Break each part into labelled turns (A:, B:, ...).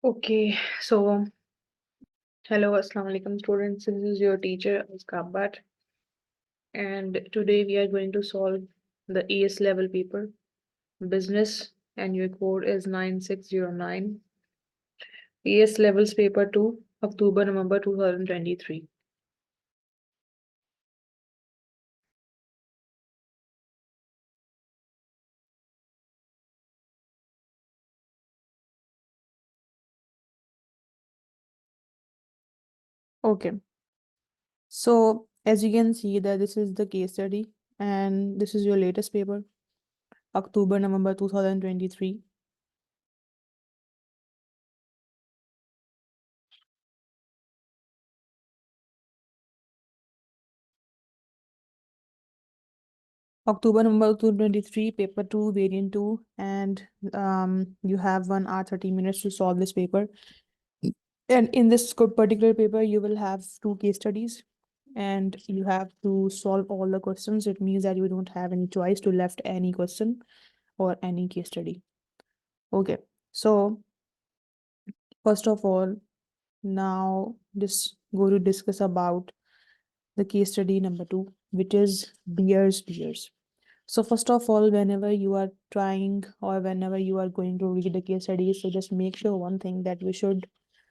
A: Okay, so hello, Assalamu alaikum students. This is your teacher Askabat, and today we are going to solve the ES level paper, business, and your code is 9609. ES levels paper 2, October November 2023.
B: Okay, so as you can see that this is the case study and this is your latest paper, October, November 2023. October, November 2023, paper 2, variant 2, and you have 1 hour 30 minutes to solve this paper. And in this particular paper, you will have 2 case studies and you have to solve all the questions. It means that you don't have any choice to left any question or any case study. Okay, so first of all, now just go to discuss about the case study number 2, which is beers. So first of all, whenever you are trying or whenever you are going to read the case study, so just make sure one thing that we should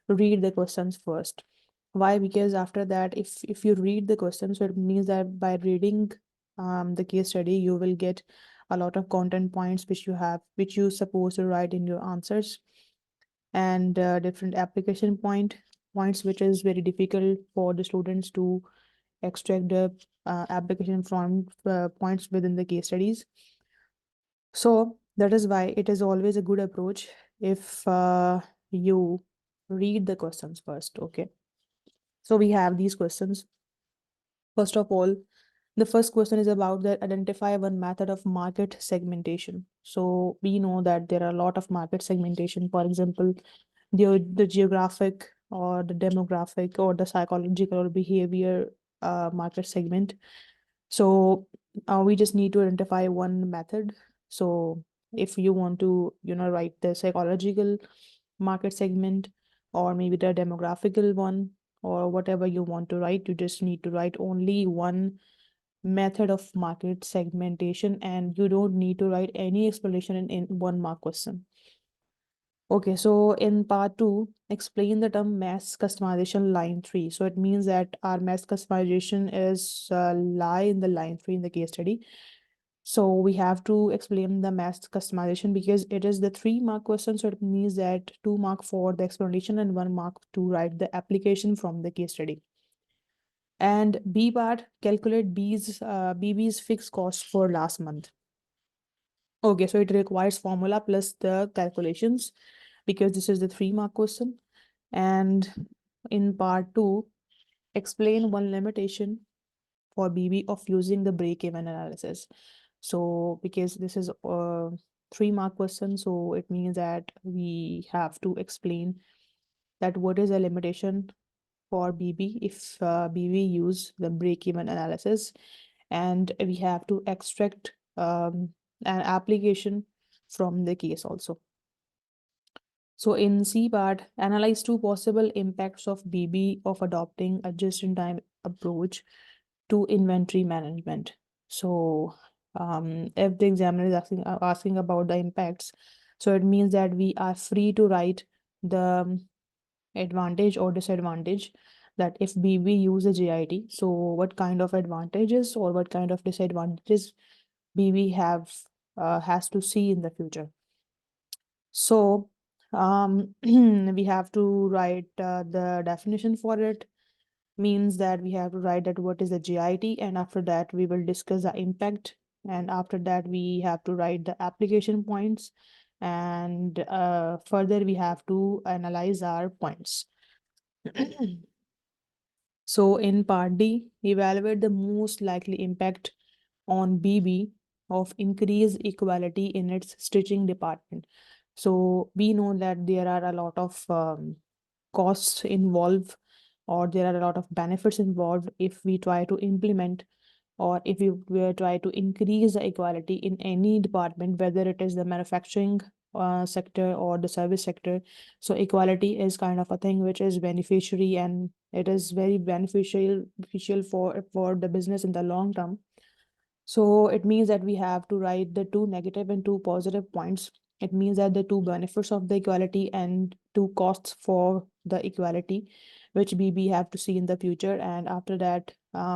B: read the questions first. Why? Because after that, if you read the questions, so it means that by reading the case study, you will get a lot of content points which you supposed to write in your answers, and different application points which is very difficult for the students to extract the application from points within the case studies. So that is why it is always a good approach if you read the questions first. Okay, so we have these questions. First of all, the first question is about the identify one method of market segmentation. So we know that there are a lot of market segmentation. For example, the geographic or the demographic or the psychological or behavior market segment. So we just need to identify one method. So if you want to, write the psychological market segment or maybe the demographical one or whatever you want to write, you just need to write only one method of market segmentation and you don't need to write any explanation in 1 mark question. Okay, so in part 2, explain the term mass customization line 3. So it means that our mass customization is lie in the line 3 in the case study. So we have to explain the mass customization because it is the 3 mark question. So it means that 2 mark for the explanation and 1 mark to write the application from the case study. And B part, calculate BB's fixed cost for last month. Okay, so it requires formula plus the calculations because this is the 3 mark question. And in part 2, explain one limitation for BB of using the break-even analysis. So because this is a 3 mark question, so it means that we have to explain that what is the limitation for BB if BB use the break-even analysis, and we have to extract an application from the case also. So in C part, analyze 2 possible impacts of BB of adopting a just-in-time approach to inventory management. So if the examiner is asking about the impacts, so it means that we are free to write the advantage or disadvantage that if BB use a JIT, so what kind of advantages or what kind of disadvantages BB has to see in the future. So we have to write the definition for it, means that we have to write that what is the GIT, and after that we will discuss the impact, and after that we have to write the application points, and further we have to analyze our points. So in part D, evaluate the most likely impact on BB of increased equality in its stitching department. So we know that there are a lot of costs involved or there are a lot of benefits involved if we try to implement or if we try to increase the equality in any department, whether it is the manufacturing sector or the service sector. So equality is kind of a thing which is beneficiary, and it is very beneficial for the business in the long term. So it means that we have to write the two negative and two positive points. It means that the two benefits of the equality and two costs for the equality, which we have to see in the future. And after that,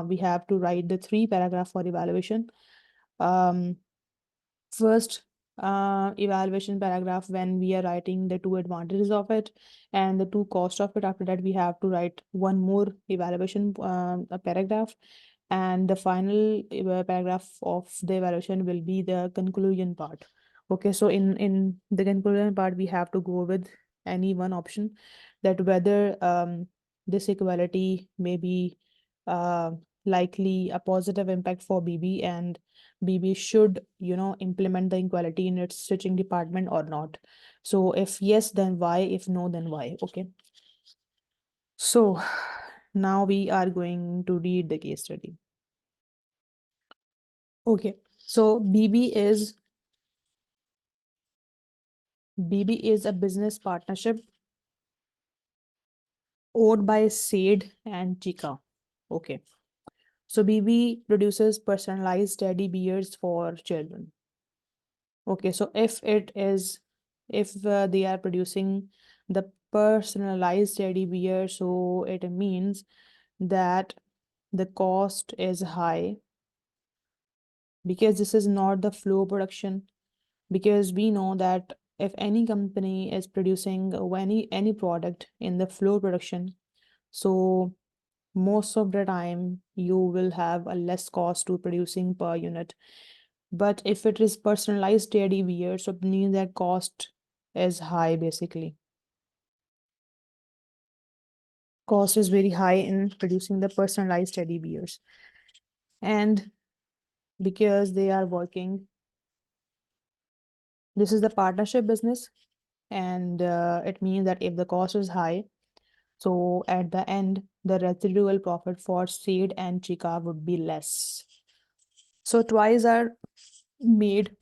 B: we have to write the three paragraph for evaluation. Um, First, evaluation paragraph when we are writing the two advantages of it and the two cost of it. After that, we have to write one more evaluation a paragraph, and the final paragraph of the evaluation will be the conclusion part. Okay, so in the conclusion part, we have to go with any one option, that whether this equality may be uh, likely a positive impact for BB, and BB should, implement the equality in its stitching department or not. So if yes, then why? If no, then why? Okay. So now we are going to read the case study. Okay. So BB is a business partnership owned by Said and Chica. Okay. So BB produces personalized teddy bears for children. Okay, so if they are producing the personalized teddy bear, so it means that the cost is high, because this is not the flow production. Because we know that if any company is producing any product in the flow production, so most of the time you will have a less cost to producing per unit. But if it is personalized teddy bear, so it means that cost is high basically. Cost is very high in producing the personalized teddy bears. And because they are working, this is the partnership business, and it means that if the cost is high, so at the end, the residual profit for Seed and Chica would be less. So toys are made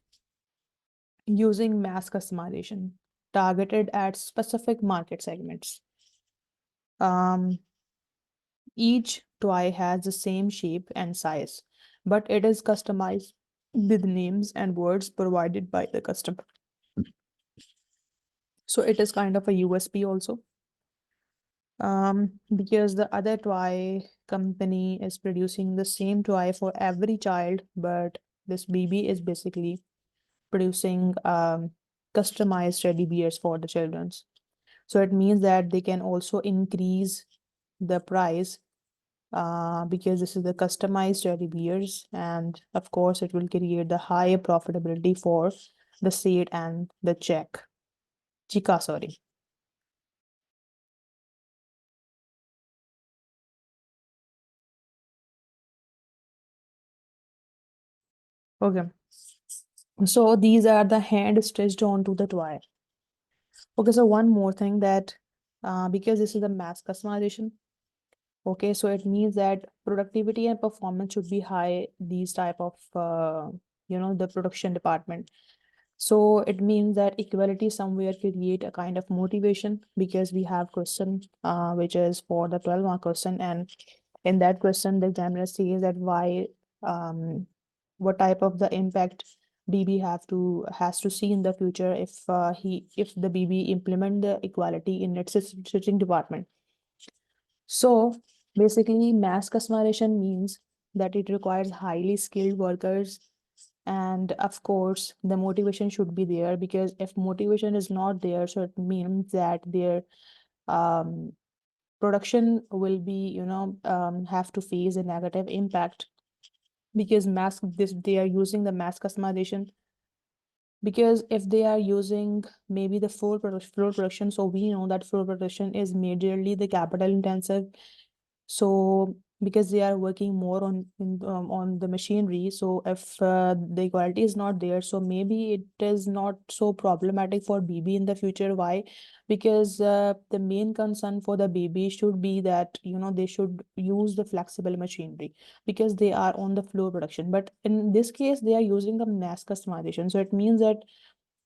B: using mass customization targeted at specific market segments. Um, each toy has the same shape and size, but it is customized with names and words provided by the customer. So it is kind of a USP also. Because the other toy company is producing the same toy for every child, but this BB is basically producing customized teddy bears for the children's. So it means that they can also increase the price because this is the customized teddy bears, and of course it will create the higher profitability for the Seed and the Chica, sorry. Okay, so these are the hand stitched onto the toy. Okay, so one more thing that because this is a mass customization, okay, so it means that productivity and performance should be high, these type of the production department. So it means that equality somewhere create a kind of motivation, because we have question which is for the 12-mark question, and in that question the examiner says that why what type of the impact BB has to see in the future if the BB implement the equality in its stitching department. So basically mass customization means that it requires highly skilled workers, and of course the motivation should be there, because if motivation is not there, so it means that their um, production will be have to face a negative impact, because they are using the mass customization. Because if they are using maybe the floor production, so we know that floor production is majorly the capital intensive. So because they are working more on the machinery, so if the quality is not there, so maybe it is not so problematic for BB in the future. Why? Because the main concern for the BB should be that they should use the flexible machinery, because they are on the floor production. But in this case they are using the mass customization, so it means that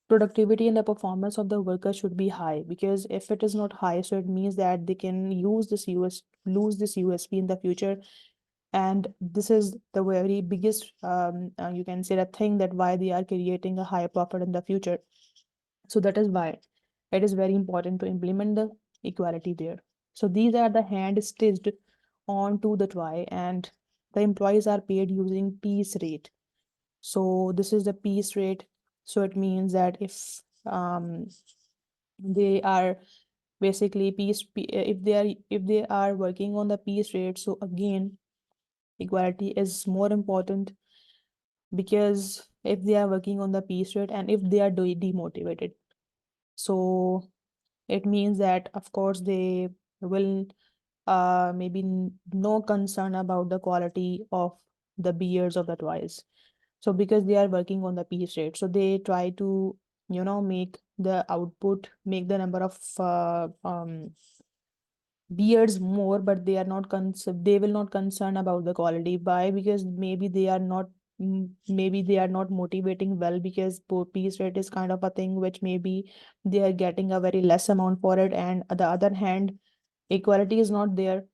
B: productivity and the performance of the worker should be high, because if it is not high, so it means that they can use this lose this USP in the future. And this is the very biggest, you can say, the thing that why they are creating a higher profit in the future. So that is why it is very important to implement the equality there. So these are the hand stitched onto the try, and the employees are paid using piece rate. So this is the piece rate. So it means that if they are basically if they are working on the piece rate, so again equality is more important, because if they are working on the piece rate and if they are demotivated, so it means that of course they will maybe no concern about the quality of the beers of the toys. So because they are working on the piece rate, so they try to make the output, make the number of beards more, but they are not they will not concern about the quality. Why? Because maybe they are not maybe they are not motivating well, because piece rate is kind of a thing which maybe they are getting a very less amount for it, and on the other hand equality is not there.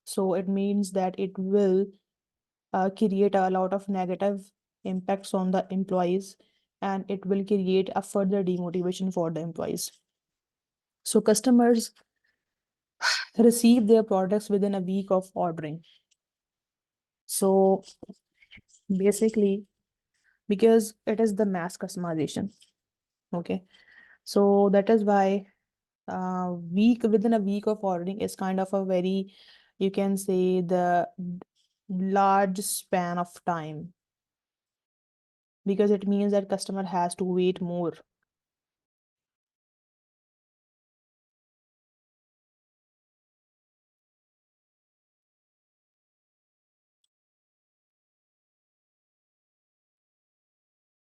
B: So it means that it will create a lot of negative impacts on the employees, and it will create a further demotivation for the employees. So customers receive their products within a week of ordering. So basically, because it is the mass customization. Okay. So that is why week within a week of ordering is kind of a very, you can say, the large span of time, because it means that customer has to wait more.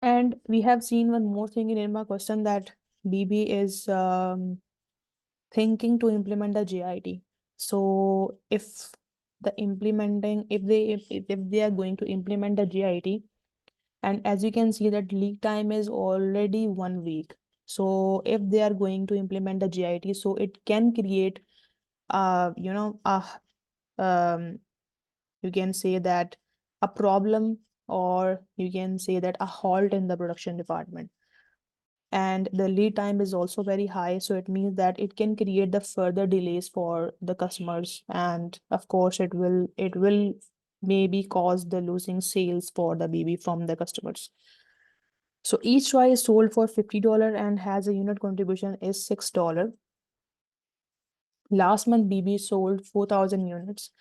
B: And we have seen one more thing in Irma question, that BB is thinking to implement the JIT. So if if they are going to implement the JIT, and as you can see that lead time is already 1 week. So if they are going to implement the JIT, so it can create a you can say that a problem, or you can say that a halt in the production department. And the lead time is also very high, so it means that it can create the further delays for the customers, and of course it will maybe cause the losing sales for the BB from the customers. So each toy is sold for $50 and has a unit contribution is $6. Last month BB sold 4,000 units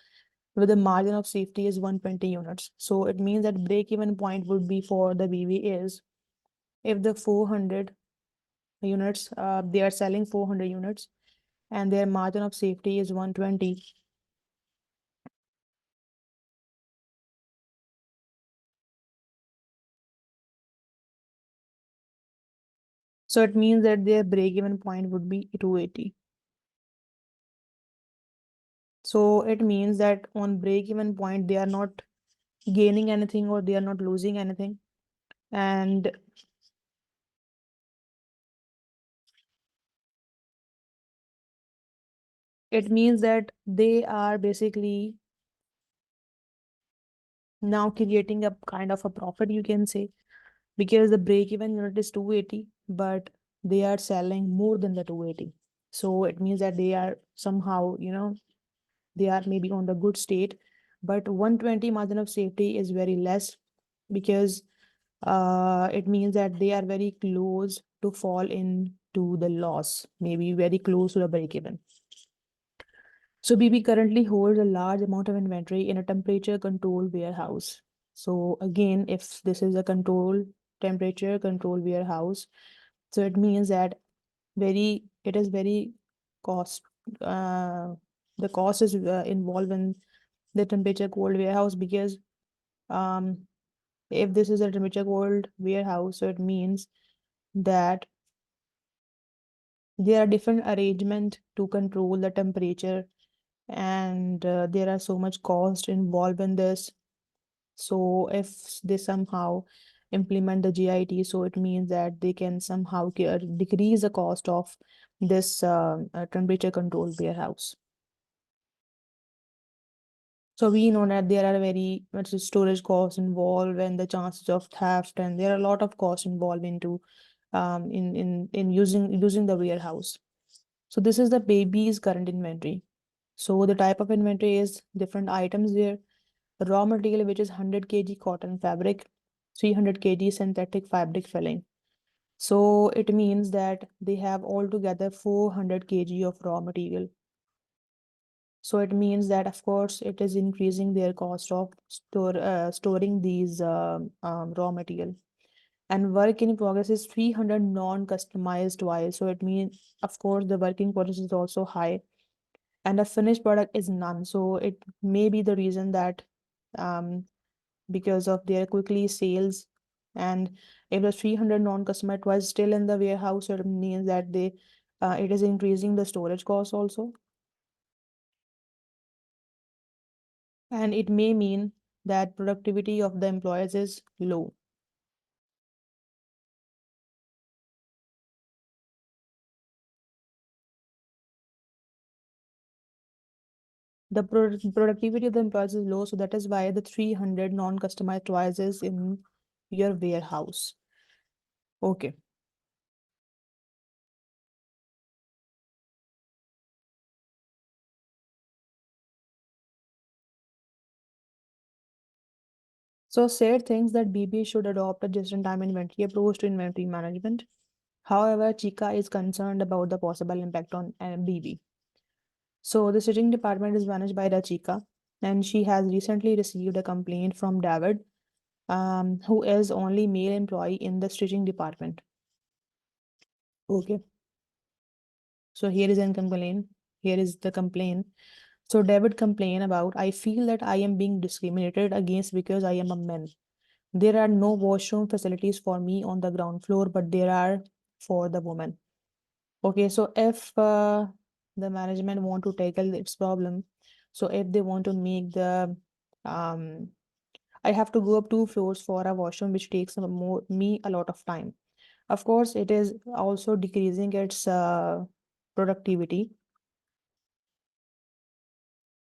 B: with a margin of safety is 120 units. So it means that break even point would be for the BB is if the 400 units, they are selling 400 units and their margin of safety is 120. So it means that their break-even point would be 280. So it means that on break-even point, they are not gaining anything or they are not losing anything. And it means that they are basically now creating a kind of a profit, you can say, because the break-even unit is 280, but they are selling more than the 280. So it means that they are somehow, they are maybe on the good state, but 120 margin of safety is very less, because it means that they are very close to fall into the loss, maybe very close to the break even. So BB currently holds a large amount of inventory in a temperature controlled warehouse. So again, if this is a temperature control warehouse, so it means that it is very cost, uh, the cost is involved in the temperature cold warehouse, because um if this is a temperature cold warehouse, so it means that there are different arrangement to control the temperature, and there are so much cost involved in this. So if they somehow implement the GIT. So it means that they can somehow decrease the cost of this temperature controlled warehouse. So we know that there are very much storage costs involved and the chances of theft, and there are a lot of costs involved into in using the warehouse. So this is the baby's current inventory. So the type of inventory is different items there. Raw material, which is 100 kg cotton fabric, 300 kg synthetic fabric filling. So it means that they have altogether 400 kg of raw material. So it means that, of course, it is increasing their cost of storing these raw material. And work in progress is 300 non-customized wires. So it means, of course, the working process is also high, and the finished product is none. So it may be the reason that um, because of their quickly sales, and if the 300 non-customized wires still in the warehouse, so it means that it is increasing the storage cost also. And it may mean that productivity of the employees is low. The productivity of the employees is low, so that is why the 300 non-customized toys is in your warehouse. Okay. So SAID thinks that BB should adopt a just-in-time inventory approach to inventory management. However, Chica is concerned about the possible impact on BB. So the stitching department is managed by Rachika, and she has recently received a complaint from David, who is only male employee in the stitching department. Okay. So here is an complaint. Here is the complaint. So David complained about, I feel that I am being discriminated against because I am a man. There are no washroom facilities for me on the ground floor, but there are for the woman. Okay, so if the management want to tackle its problem, so if they want to make um, I have to go up 2 floors for a washroom, which takes me a lot of time. Of course, it is also decreasing its productivity.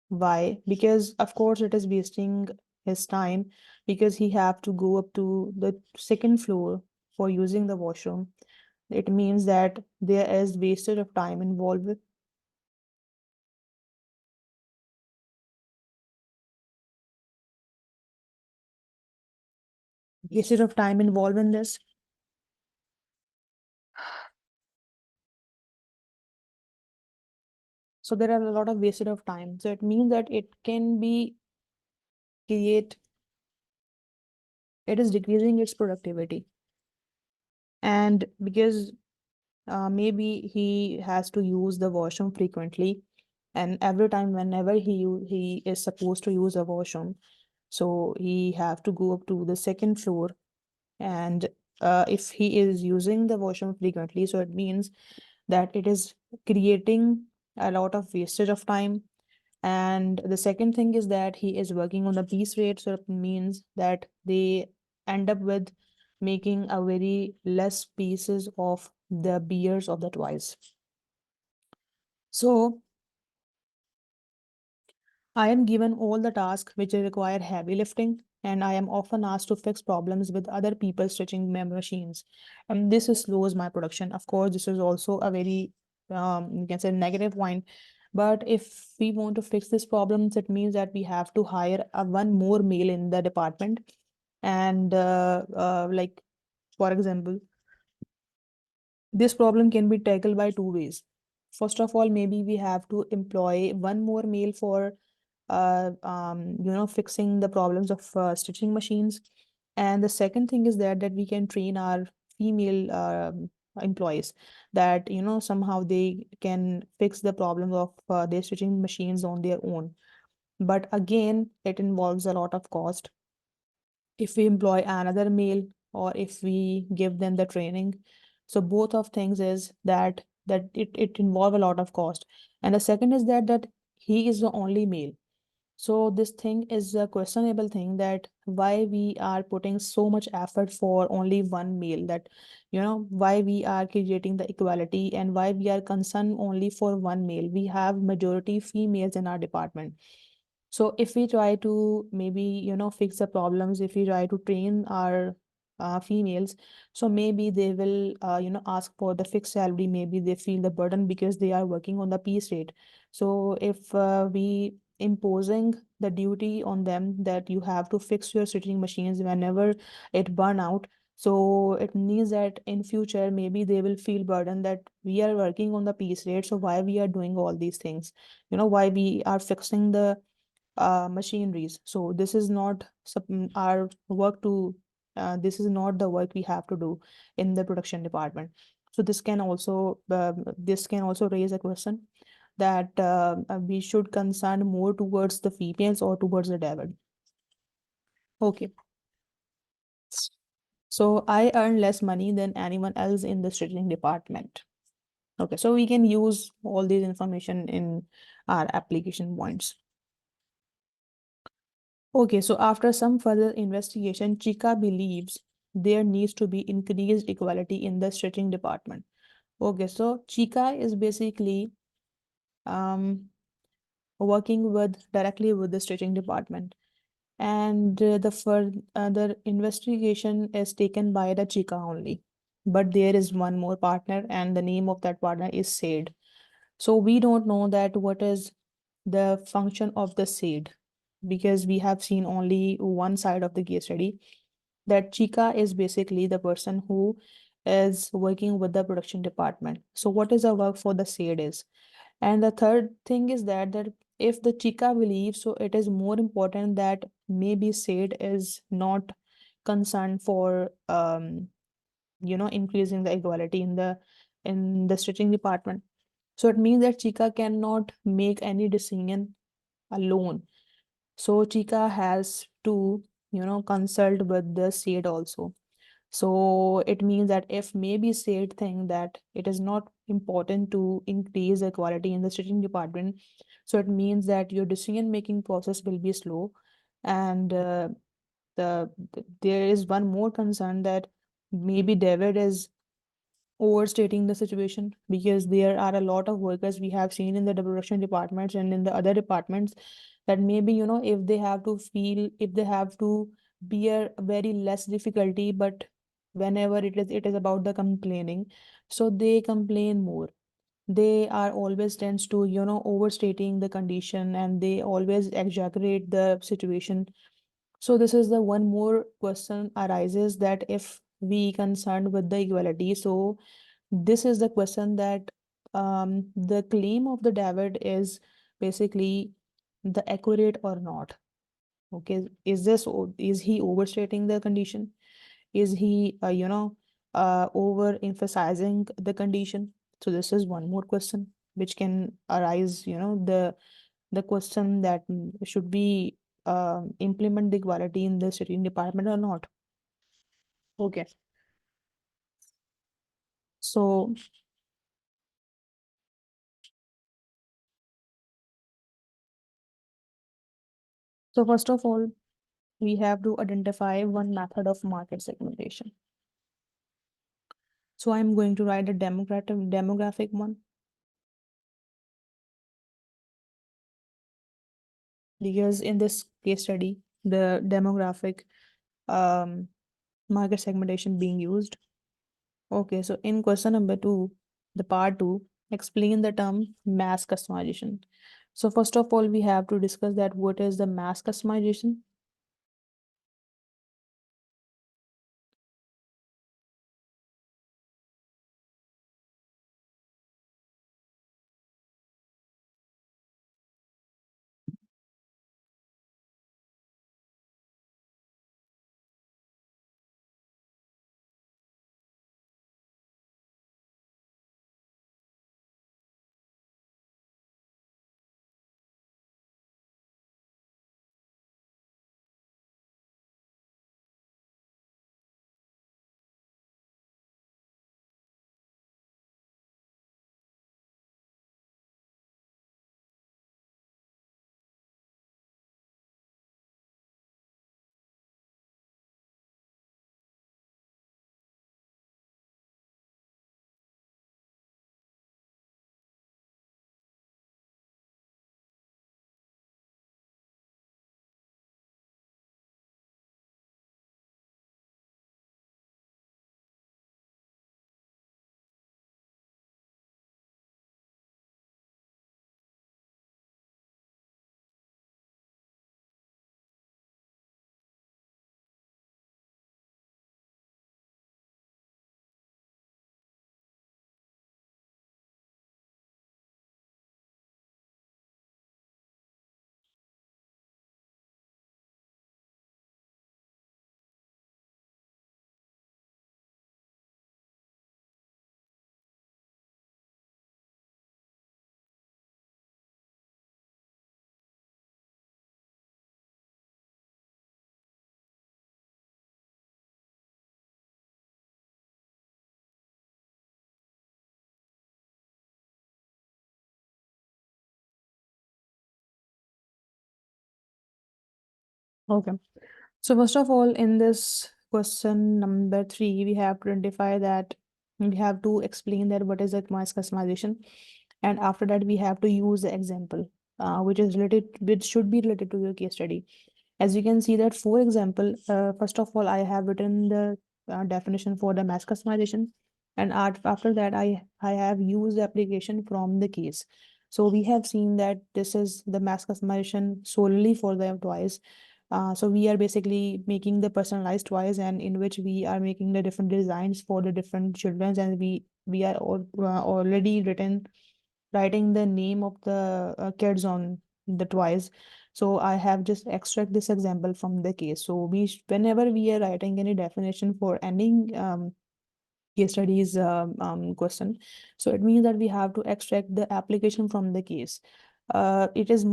B: Why? Because of course it is wasting his time, because he have to go up to the second floor for using the washroom. It means that there is wastage of time involved. Wastage of time involved in this. So there are a lot of wastage of time. So it means that it can be create, it is decreasing its productivity. And because maybe he has to use the washroom frequently, and every time whenever he is supposed to use a washroom, so he have to go up to the second floor. And if he is using the washroom frequently, so it means that it is creating a lot of wastage of time. And the second thing is that he is working on the piece rate, so it means that they end up with making a very less pieces of the beers of the toys. So I am given all the tasks which require heavy lifting, and I am often asked to fix problems with other people stitching machines. And this slows my production. Of course, this is also a very, you can say, negative point. But if we want to fix this problems, it means that we have to hire one more male in the department. And like, for example, this problem can be tackled by two ways. First of all, maybe we have to employ one more male for fixing the problems of stitching machines. And the second thing is that we can train our female employees, that somehow they can fix the problems of their stitching machines on their own. But again, it involves a lot of cost if we employ another male, or if we give them the training. So both of things is that it involve a lot of cost. And the second is that he is the only male. So this thing is a questionable thing, that why we are putting so much effort for only one male, that why we are creating the equality and why we are concerned only for one male. We have majority females in our department. So if we try to maybe fix the problems, if we try to train our females, so maybe they will ask for the fixed salary, maybe they feel the burden because they are working on the piece rate. So if we imposing the duty on them that you have to fix your stitching machines whenever it burn out, so it means that in future maybe they will feel burdened that we are working on the piece rate, so why we are doing all these things, why we are fixing the machineries. So this is not our work to this is not the work we have to do in the production department. So this can also raise a question that we should concern more towards the females or towards the devil. Okay. So I earn less money than anyone else in the stitching department. Okay, so we can use all these information in our application points. Okay, so after some further investigation, Chika believes there needs to be increased equality in the stitching department. Okay, so Chika is basically um, working with directly with the stitching department, and the further investigation is taken by the Chika only. But there is one more partner, and the name of that partner is Said. So we don't know that what is the function of the SAID, because we have seen only one side of the case study, that Chica is basically the person who is working with the production department. So what is the work for the SAID is? And the third thing is that if the Chica believes, so it is more important that maybe SAID is not concerned for increasing the equality in the stitching department. So it means that Chica cannot make any decision alone. So Chica has to, consult with the SAID also. So it means that if maybe SAID think that it is not important to increase equality in the stitching department, so it means that your decision making process will be slow. And there is one more concern that maybe David is overstating the situation, because there are a lot of workers we have seen in the production departments and in the other departments, that maybe if they have to bear very less difficulty, but whenever it is about the complaining, so they complain more. They are always tends to overstating the condition, and they always exaggerate the situation. So this is the one more question arises, that if we concerned with the equality, so this is the question that the claim of the David is basically the accurate or not. Okay, is he overstating the condition? Is he over emphasizing the condition? So this is one more question which can arise, the question that should we implement the equality in the city department or not? Okay, so first of all, we have to identify one method of market segmentation. So I'm going to write a demographic one, because in this case study, the demographic um, market segmentation being used. Okay, so in question number two, the part two, explain the term mass customization. So first of all, we have to discuss that what is the mass customization. Okay. So first of all, in this question number 3, we have to identify that we have to explain that what is the mass customization, and after that we have to use the example, which should be related to your case study. As you can see that, for example, first of all, I have written the definition for the mass customization, and after that, I have used the application from the case. So we have seen that this is the mass customization solely for the toys. So we are basically making the personalized toys, and in which we are making the different designs for the different children, and we are already writing the name of the kids on the toys. So I have just extract this example from the case. So whenever we are writing any definition for any case studies question, so it means that we have to extract the application from the case. It is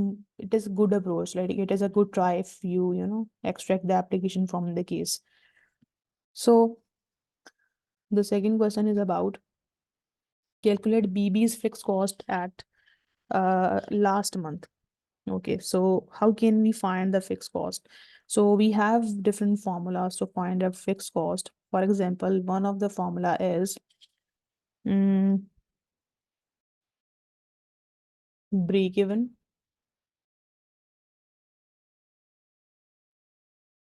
B: good approach, like it is a good try if you extract the application from the case. So the second question is about calculate BB's fixed cost at last month. Okay, so how can we find the fixed cost? So we have different formulas to find a fixed cost. For example, one of the formula is mm, break even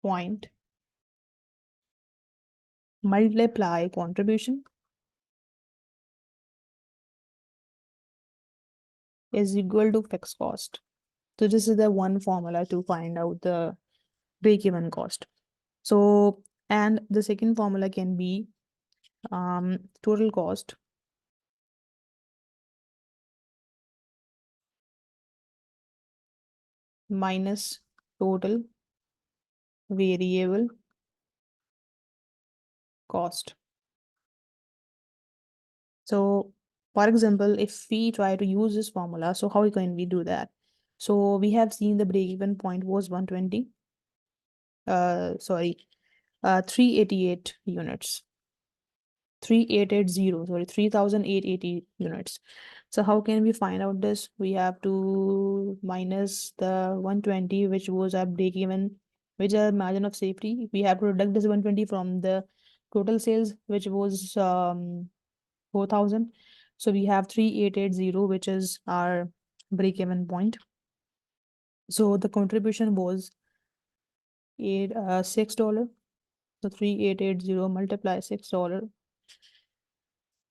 B: point multiply contribution is equal to fixed cost. So this is the one formula to find out the break even cost. So, and the second formula can be total cost minus total variable cost. So, for example, if we try to use this formula, so how can we do that? So we have seen the break-even point was 120, sorry, 388 units. 3880, sorry, 3880 units. So how can we find out this? We have to minus the 120, which was a break even, which is a margin of safety. We have to deduct this 120 from the total sales, which was 4,000. So we have 3880, which is our break even point. So the contribution was $6. So 3880 multiply $6.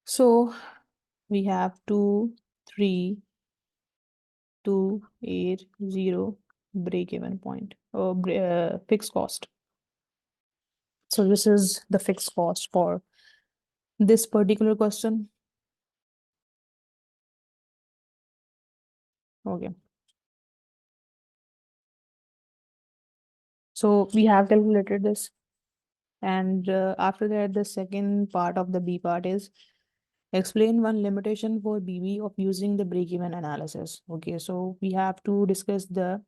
B: So we have 23280 break even point or fixed cost. So this is the fixed cost for this particular question. Okay. So we have calculated this. And after that, the second part of the B part is explain one limitation for BB of using the break-even analysis. Okay, so we have to discuss the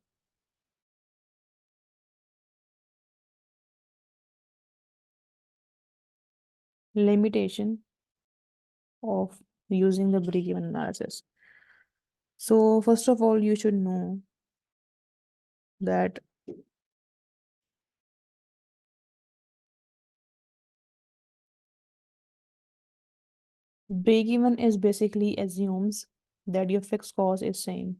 B: limitation of using the break-even analysis. So first of all, you should know that break-even is basically assumes that your fixed cost is same.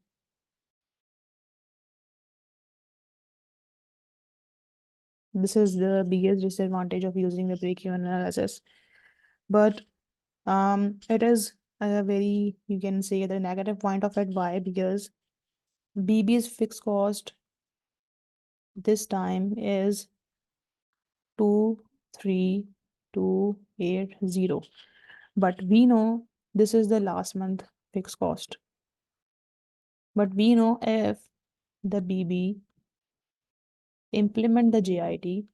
B: This is the biggest disadvantage of using the break-even analysis. But it is a very, you can say, the negative point of it. Why? Because BB's fixed cost this time is 23280. But we know this is the last month fixed cost. But we know if the BB implement the JIT,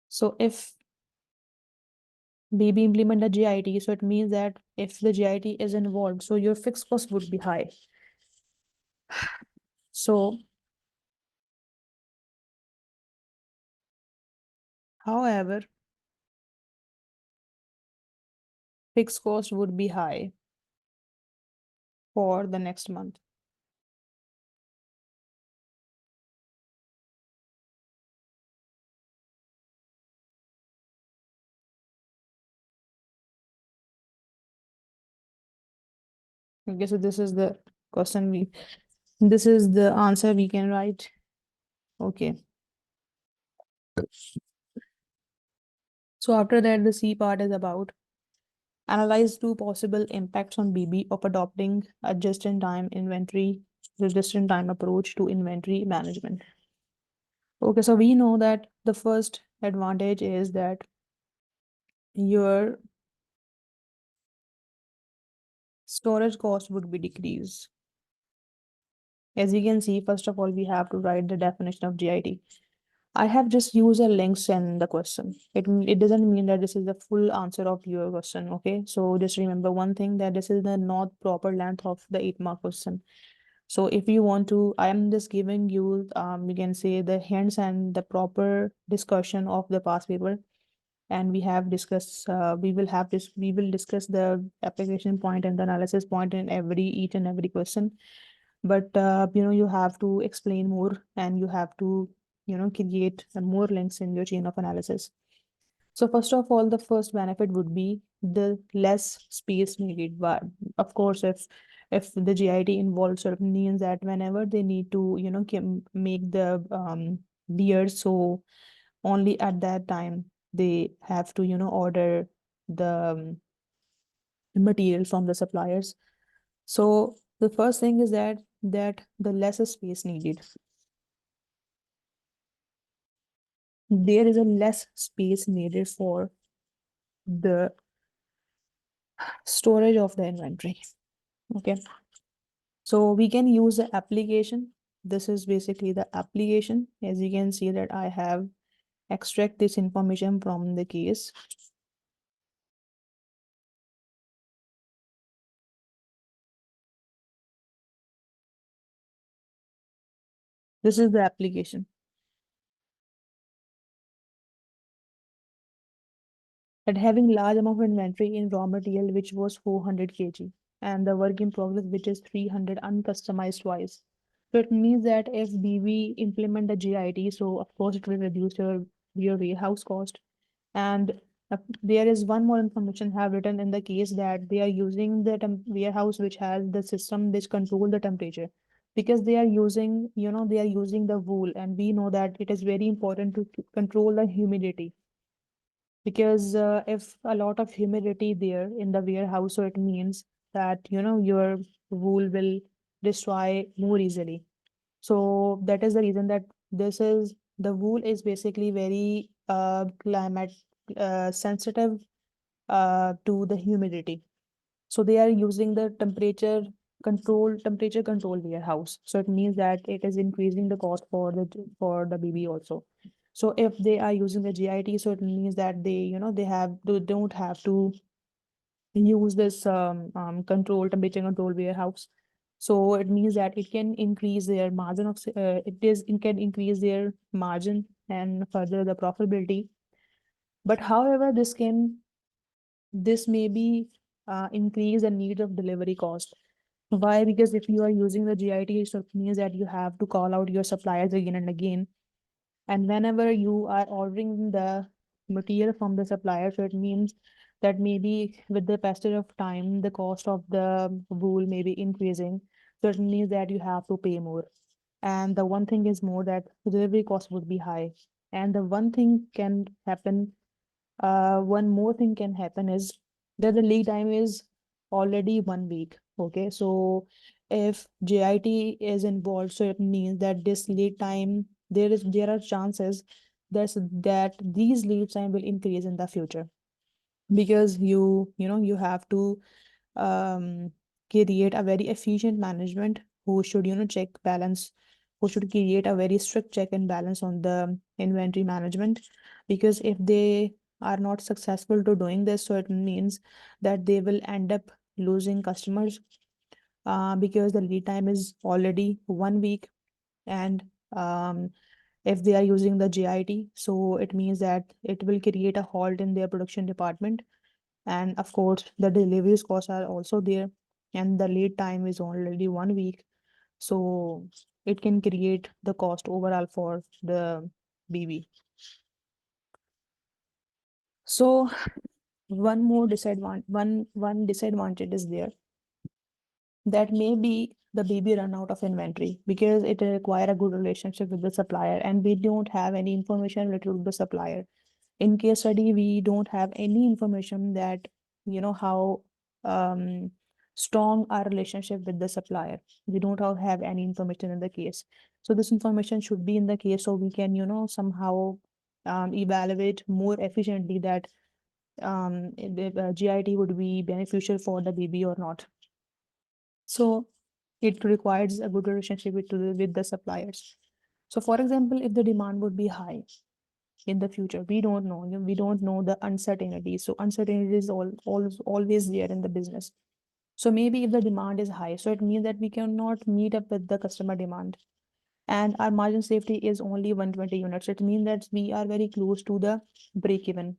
B: so if BB implement the JIT, so it means that if the JIT is involved, so your fixed cost would be high. So, however, fixed cost would be high for the next month. Okay, so this is the question this is the answer we can write. Okay. So after that, the C part is about analyze two possible impacts on BB of adopting a just-in-time inventory, the just-in-time approach to inventory management. Okay, so we know that the first advantage is that your storage cost would be decreased. As you can see, first of all, we have to write the definition of GIT. I have just used a links in the question. It doesn't mean that this is the full answer of your question. Okay, so just remember one thing, that this is the not proper length of the 8 mark question. So if you want to, I am just giving you, you can say the hints and the proper discussion of the past paper. And we have discussed, we will discuss the application point and the analysis point in each and every question. But you have to explain more, and you have to create more links in your chain of analysis. So first of all, the first benefit would be the less space needed. But of course, if the GIT involves certain means that whenever they need to make the beer, so only at that time they have to order the material from the suppliers. So the first thing is that the less space needed, there is a less space needed for the storage of the inventory. Okay, so we can use the application. This is basically the application. As you can see that I have extract this information from the case. This is the application. That having large amount of inventory in raw material which was 400 kg, and the work in progress which is 300 uncustomized twice. So it means that if BV implement the GIT, so of course it will reduce your warehouse cost. And there is one more information have written in the case, that they are using the warehouse which has the system which control the temperature, because they are using they are using the wool, and we know that it is very important to control the humidity, because if a lot of humidity there in the warehouse, so it means that your wool will destroy more easily. So that is the reason that this is the wool is basically very climate sensitive to the humidity. So they are using the temperature control warehouse. So it means that it is increasing the cost for the BB also. So if they are using the GIT, so it means that they don't have to use this temperature control warehouse. So it means that it can increase their margin of it can increase their margin and further the profitability. But however, this may be increase the need of delivery cost. Why? Because if you are using the GIT, so it means that you have to call out your suppliers again and again. And whenever you are ordering the material from the supplier, so it means that maybe with the passage of time, the cost of the wool may be increasing. So it means that you have to pay more. And the one thing is more that delivery cost would be high. And the one thing can happen one more thing can happen is that the lead time is already 1 week. Okay, so if JIT is involved, so it means that this lead time, there are chances that these lead time will increase in the future, because you have to um, create a very efficient management who should check balance, who should create a very strict check and balance on the inventory management. Because if they are not successful to doing this, so it means that they will end up losing customers, because the lead time is already 1 week. And if they are using the GIT, so it means that it will create a halt in their production department. And of course, the deliveries costs are also there, and the lead time is already 1 week. So it can create the cost overall for the BB. So one disadvantage is there, that maybe the baby run out of inventory because it require a good relationship with the supplier, and we don't have any information related to the supplier. In case study, we don't have any information that, how um, strong our relationship with the supplier. We don't have any information in the case. So this information should be in the case so we can, somehow evaluate more efficiently that if GIT would be beneficial for the baby or not. So it requires a good relationship with the suppliers. So for example, if the demand would be high in the future, we don't know. We don't know the uncertainty. So uncertainty is always there in the business. So maybe if the demand is high, so it means that we cannot meet up with the customer demand. And our margin safety is only 120 units. It means that we are very close to the break even.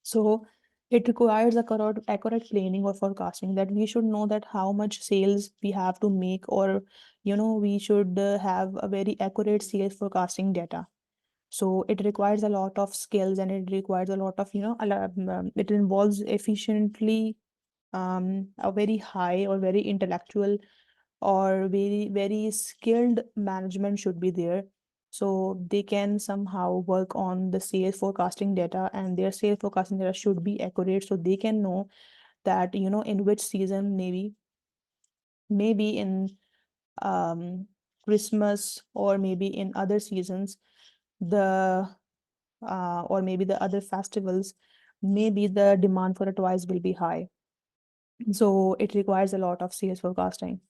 B: So it requires accurate planning or forecasting, that we should know that how much sales we have to make, or we should have a very accurate sales forecasting data. So it requires a lot of skills, and it requires a lot of, it involves efficiently a very high or very intellectual or very, very skilled management should be there. So they can somehow work on the sales forecasting data, and their sales forecasting data should be accurate. So they can know that, in which season, maybe in Christmas, or maybe in other seasons, the or maybe the other festivals, maybe the demand for the toys will be high. So it requires a lot of sales forecasting.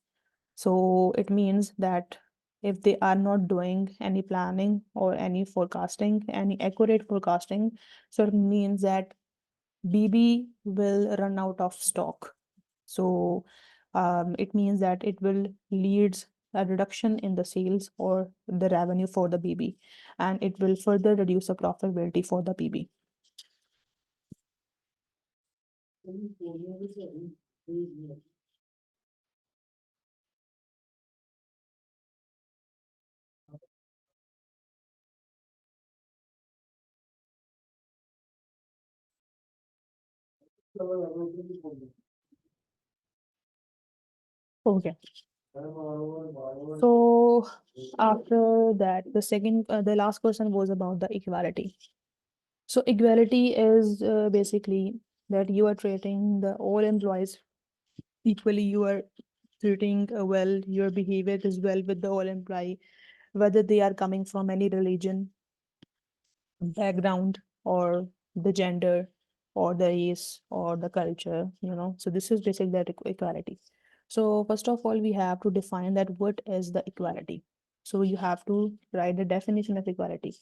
B: So it means that if they are not doing any planning or any forecasting, any accurate forecasting, so it means that BB will run out of stock. So it means that it will leads a reduction in the sales or the revenue for the BB, and it will further reduce the profitability for the BB. Okay. So after that, the last question was about the equality. So equality is basically that you are treating the all employees equally. You are treating well, your behavior is well with the all employee, whether they are coming from any religion, background, or the gender, or the race, or the culture. So this is basic that equality. So first of all, we have to define that what is the equality. So you have to write the definition of equality.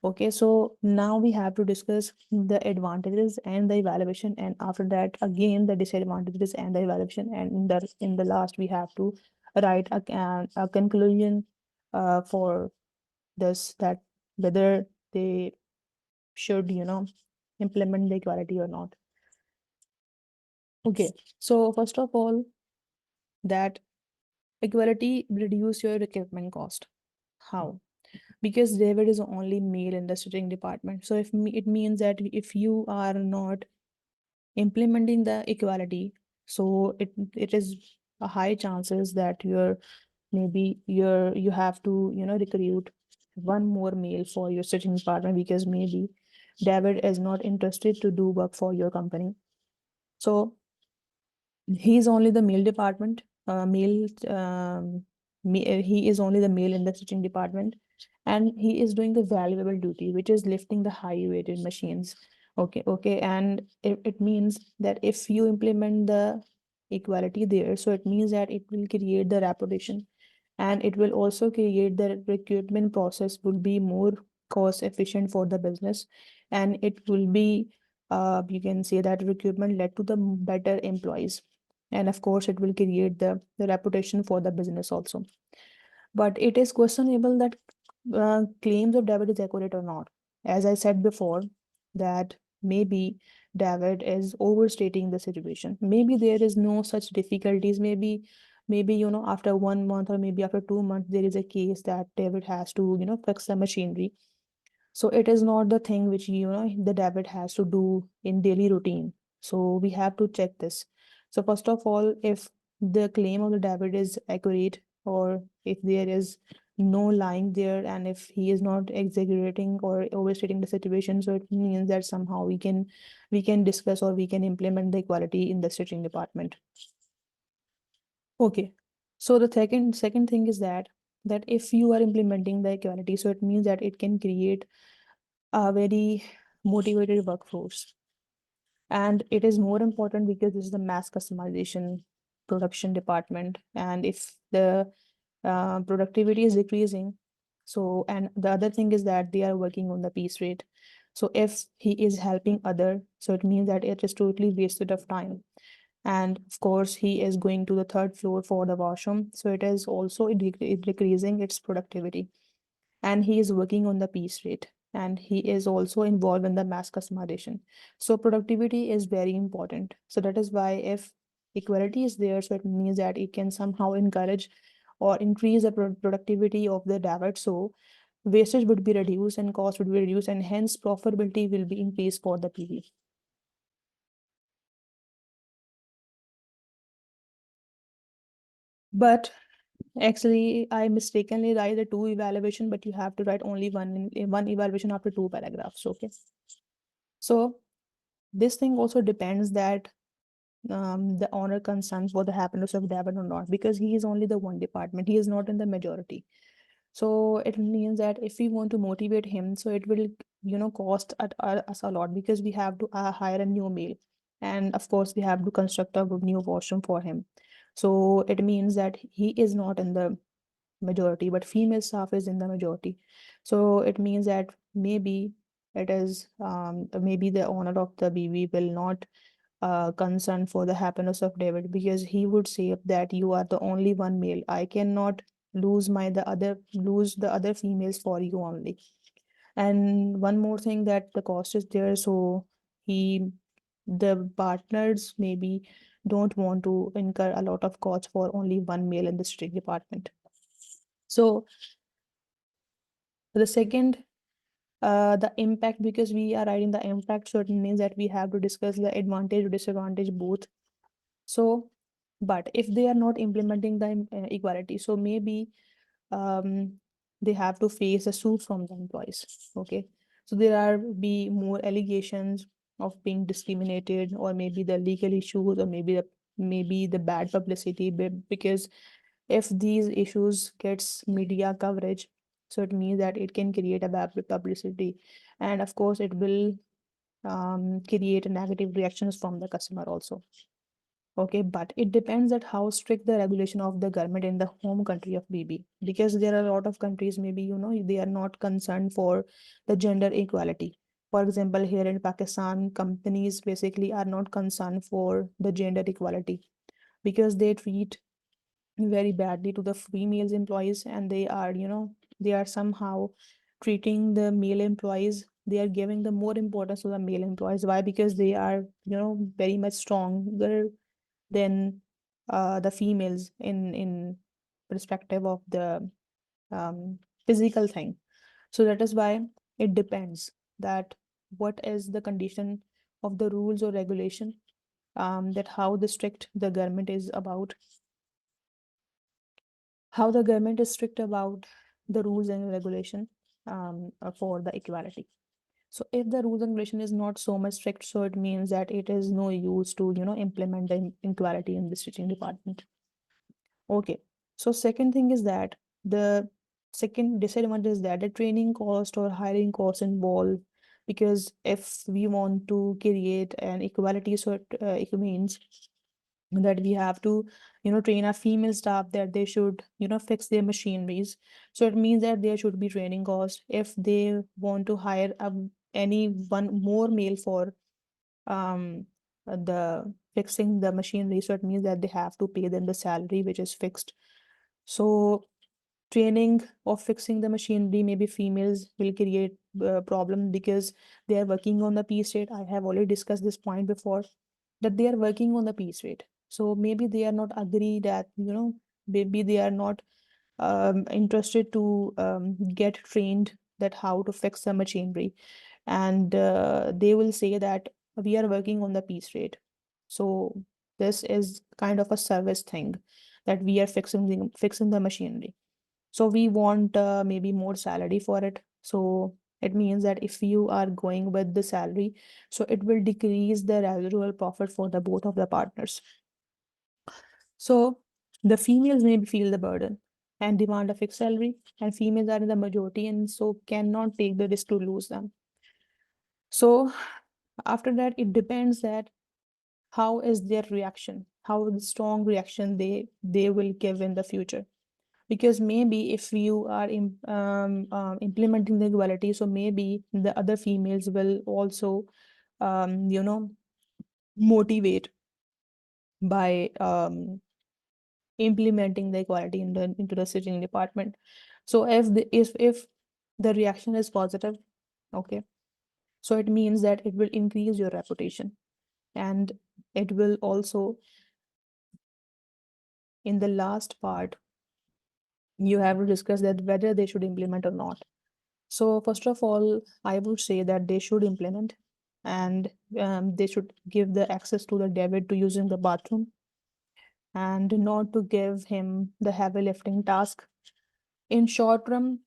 B: Okay, so now we have to discuss the advantages and the evaluation, and after that again the disadvantages and the evaluation, and in the last we have to write a conclusion for this, that whether they should implement the equality or not. Okay, so first of all, that equality reduce your recruitment cost. How? Because David is only male in the stitching department. So it means that if you are not implementing the equality, so it is a high chances that you have to recruit one more male for your stitching department, because maybe David is not interested to do work for your company. So he's only the male department, he is only the male in the stitching department, and he is doing the valuable duty, which is lifting the high weighted machines. Okay, and it means that if you implement the equality there, so it means that it will create the reputation, and it will also create the recruitment process will be more cost efficient for the business, and it will be you can say that recruitment led to the better employees, and of course it will create the reputation for the business also. But it is questionable that claims of David is accurate or not. As I said before, that maybe David is overstating the situation. Maybe there is no such difficulties. Maybe after 1 month or maybe after 2 months, there is a case that David has to fix the machinery. So it is not the thing which the David has to do in daily routine. So we have to check this. So first of all, if the claim of the debit is accurate, or if there is no lying there, and if he is not exaggerating or overstating the situation, so it means that somehow we can discuss or we can implement the equality in the stitching department. Okay, so the second thing is that if you are implementing the equality, so it means that it can create a very motivated workforce. And it is more important because this is the mass customization production department. And if the productivity is decreasing, so, and the other thing is that they are working on the piece rate. So if he is helping other, so it means that it is totally wasted of time. And of course, he is going to the third floor for the washroom, so it is also decreasing its productivity. And he is working on the piece rate, and he is also involved in the mass customization. So productivity is very important. So that is why if equality is there, so it means that it can somehow encourage or increase the productivity of the debit. So wastage would be reduced and cost would be reduced, and hence profitability will be increased for the PV. But actually, I mistakenly write the two evaluation, but you have to write only one evaluation after two paragraphs. Okay. So this thing also depends that the owner concerned for the happiness of David or not, because he is only the one department. He is not in the majority. So it means that if we want to motivate him, so it will, cost us a lot, because we have to hire a new male. And of course, we have to construct a new washroom for him. So it means that he is not in the majority, but female staff is in the majority. So it means that maybe it is maybe the owner of the BV will not concern for the happiness of David, because he would say that you are the only one male. I cannot lose the other females for you only. And one more thing, that the cost is there, so he the partners maybe don't want to incur a lot of cost for only one male in the street department. So the second, the impact, because we are writing the impact, so it means that we have to discuss the advantage or disadvantage both. So, but if they are not implementing the equality, so maybe um, they have to face a suit from the employees. Okay, so there are be more allegations of being discriminated, or maybe the legal issues, or maybe the bad publicity, because if these issues gets media coverage, so it means that it can create a bad publicity, and of course it will create negative reactions from the customer also. Okay, but it depends at how strict the regulation of the government in the home country of BB, because there are a lot of countries, maybe they are not concerned for the gender equality. For example, here in Pakistan, companies basically are not concerned for the gender equality, because they treat very badly to the females employees, and they are somehow treating the male employees, they are giving the more importance to the male employees. Why? Because they are very much stronger than the females in perspective of the physical thing. So that is why it depends that what is the condition of the rules or regulation, that how the strict the government is about, how the government is strict about the rules and regulation for the equality. So if the rules and regulation is not so much strict, so it means that it is no use to implement the equality in the stitching department. Okay. So second thing is that the second disadvantage is that the training cost or hiring cost involved, because if we want to create an equality, so it means that we have to train our female staff that they should fix their machineries. So it means that there should be training cost. If they want to hire any one more male for the fixing the machinery, so it means that they have to pay them the salary which is fixed. So training of fixing the machinery, maybe females will create problem, because they are working on the piece rate. I have already discussed this point before, that they are working on the piece rate. So maybe they are not agree that maybe they are not interested to get trained that how to fix the machinery, and they will say that we are working on the piece rate. So this is kind of a service thing that we are fixing the machinery. So we want maybe more salary for it. So it means that if you are going with the salary, so it will decrease the residual profit for the both of the partners. So the females maybe feel the burden and demand a fixed salary, and females are in the majority and so cannot take the risk to lose them. So after that, it depends that how is their reaction, how the strong reaction they will give in the future. Because maybe if you are implementing the equality, so maybe the other females will also motivate by implementing the equality into the sitting department. So if the reaction is positive, okay, so it means that it will increase your reputation, and it will also, in the last part, you have to discuss that whether they should implement or not. So first of all, I would say that they should implement, and they should give the access to the David to using the bathroom, and not to give him the heavy lifting task. In short term,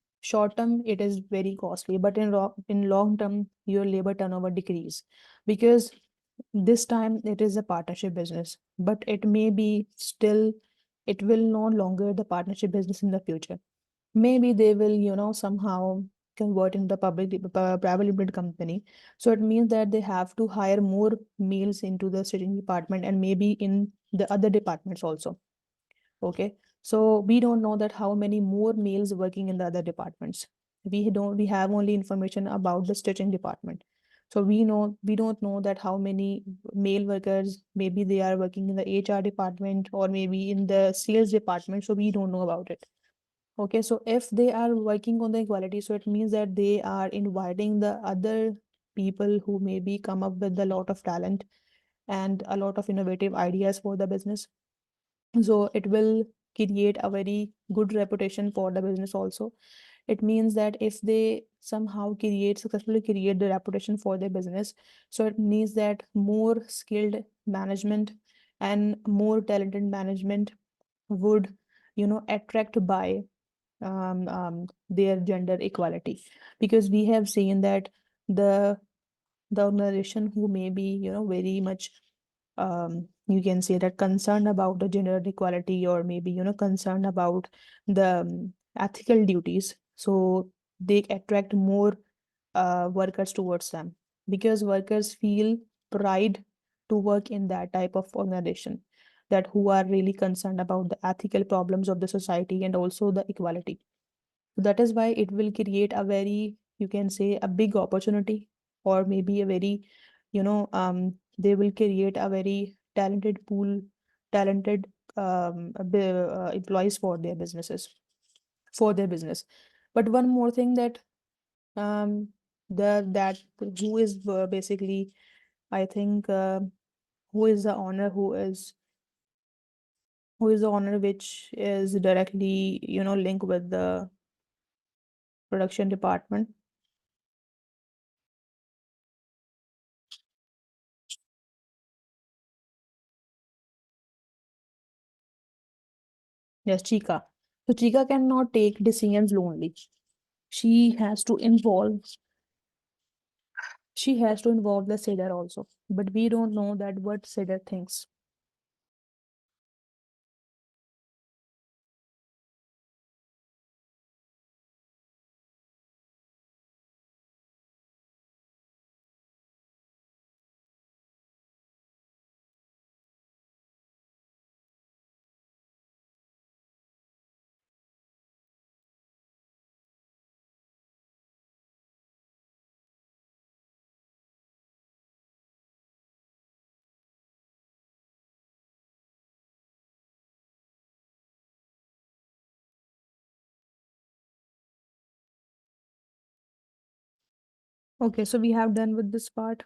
B: it is very costly, but in long term, your labor turnover decrease, because this time it is a partnership business, but it may be still, it will no longer the partnership business in the future. Maybe they will somehow convert into private limited company. So it means that they have to hire more males into the staging department, and maybe in the other departments also. Okay, so we don't know that how many more males working in the other departments. We have only information about the stitching department. So we don't know that how many male workers maybe they are working in the HR department or maybe in the sales department. So we don't know about it. Okay, so if they are working on the equality, so it means that they are inviting the other people who maybe come up with a lot of talent and a lot of innovative ideas for the business. So it will create a very good reputation for the business also. It means that if they somehow successfully create the reputation for their business, so it means that more skilled management and more talented management would attract by their gender equality. Because we have seen that the the organization who may be very much you can say that concerned about the gender equality, or maybe concerned about the ethical duties, so they attract more workers towards them, because workers feel pride to work in that type of organization, that who are really concerned about the ethical problems of the society and also the equality. So that is why it will create a very, you can say, a big opportunity, or maybe a very, they will create a very talented pool, talented employees for their businesses, for their business. But one more thing that um that who is basically, I think, who is the owner, who is the owner which is directly linked with the production department. Yes, Chika. So Chika cannot take decisions lonely. She has to involve, she has to involve the Siddhar also. But we don't know that what Siddhar thinks. Okay, so we have done with this part.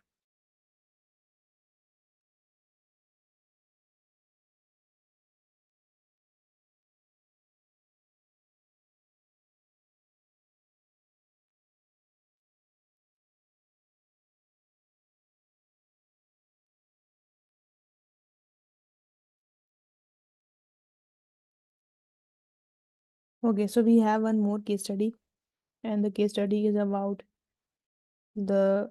B: Okay, so we have one more case study, and the case study is about the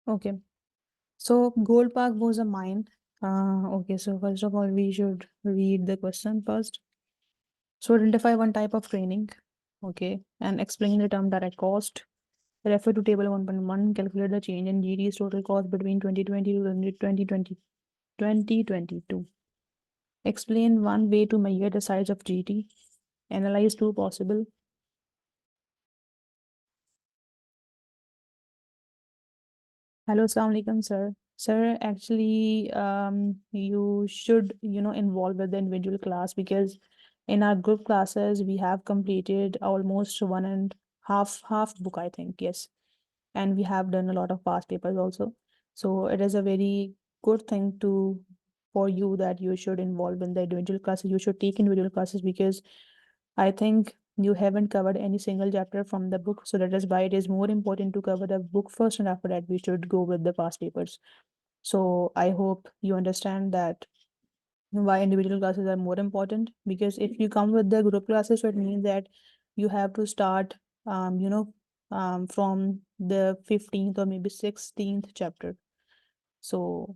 B: okay. So Gold Park was a mine. Okay, so first of all, we should read the question first. So identify one type of training, okay, and explain the term direct cost. Refer to table 1.1, calculate the change in GD's total cost between 2020 to 2022. Explain one way to measure the size of GT. Analyze two possible. Hello, Assalamu alaikum, sir. Sir, actually, you should, involve with the individual class, because in our group classes, we have completed almost one and half book, I think. Yes. And we have done a lot of past papers also. So it is a very good thing for you that you should involve in the individual classes. You should take individual classes, because I think you haven't covered any single chapter from the book. So that is why it is more important to cover the book first, and after that we should go with the past papers. So I hope you understand that why individual classes are more important, because if you come with the group classes, so it means that you have to start from the 15th or maybe 16th chapter. So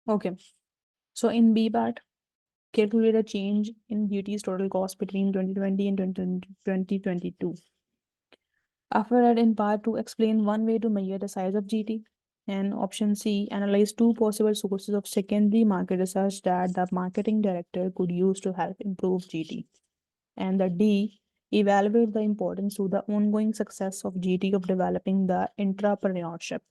B: okay, so in B part, calculate a change in GT's total cost between 2020 and 2022. After that, in part 2, explain one way to measure the size of GT. And option C, analyze two possible sources of secondary market research that the marketing director could use to help improve GT. And the D, evaluate the importance to the ongoing success of GT of developing the entrepreneurship.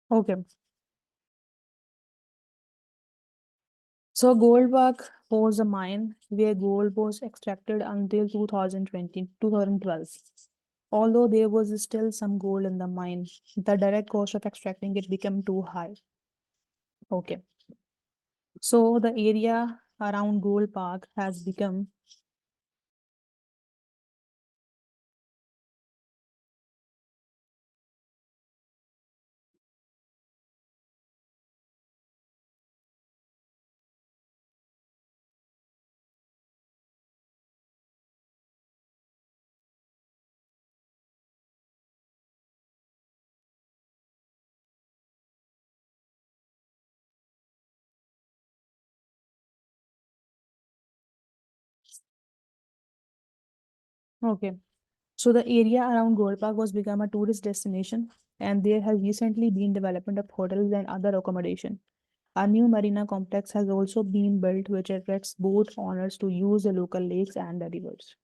B: Okay. So Goldbach was a mine where gold was extracted until 2012. Although there was still some gold in the mine, the direct cost of extracting it became too high. Okay. So the area around Gold Park has become okay. So the area around Gold Park was become a tourist destination, and there has recently been development of hotels and other accommodation. A new marina complex has also been built, which attracts boat owners to use the local lakes and the rivers.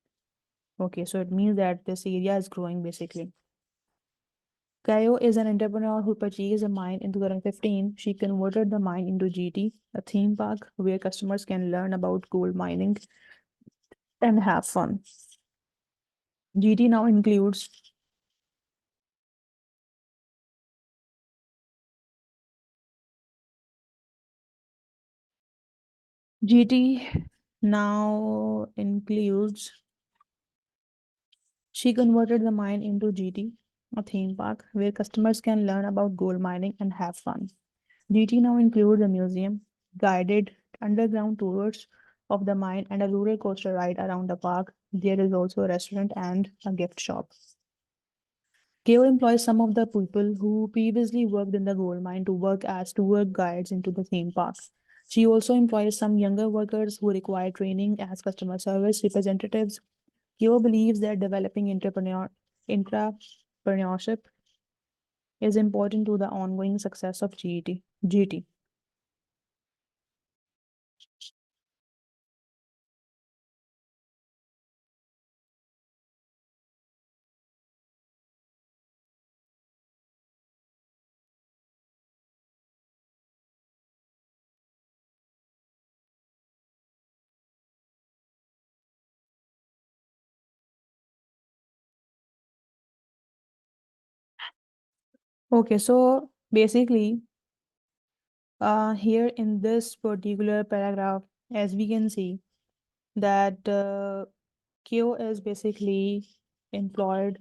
B: Okay, so it means that this area is growing basically. Kayo is an entrepreneur who purchased a mine in 2015. She converted the mine into GT, a theme park where customers can learn about gold mining and have fun. GT now includes GT now includes She converted the mine into GT, a theme park where customers can learn about gold mining and have fun. GT now includes a museum, guided underground tours of the mine, and a roller coaster ride around the park. There is also a restaurant and a gift shop. KO employs some of the people who previously worked in the gold mine to work as tour guides into the theme park. She also employs some younger workers who require training as customer service representatives. KO believes that developing intrapreneurship is important to the ongoing success of GT. Okay, so basically, here in this particular paragraph, as we can see that KO is basically employed.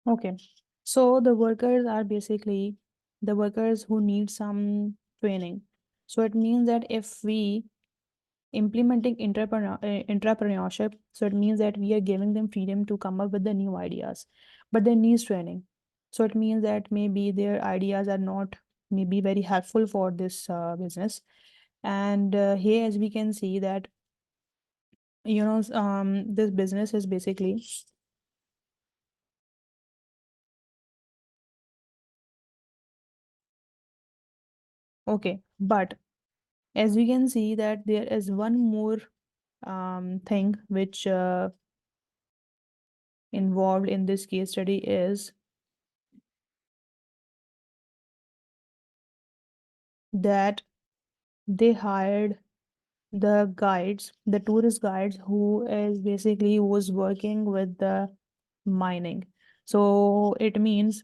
B: Okay, so the workers who need some training. So it means that if we implementing entrepreneurship, so it means that we are giving them freedom to come up with the new ideas, but they need training. So it means that maybe their ideas are not maybe very helpful for this business. And here, as we can see that this business is basically okay, but as we can see that there is one more thing which involved in this case study is that they hired the tourist guides who is basically was working with the mining. So it means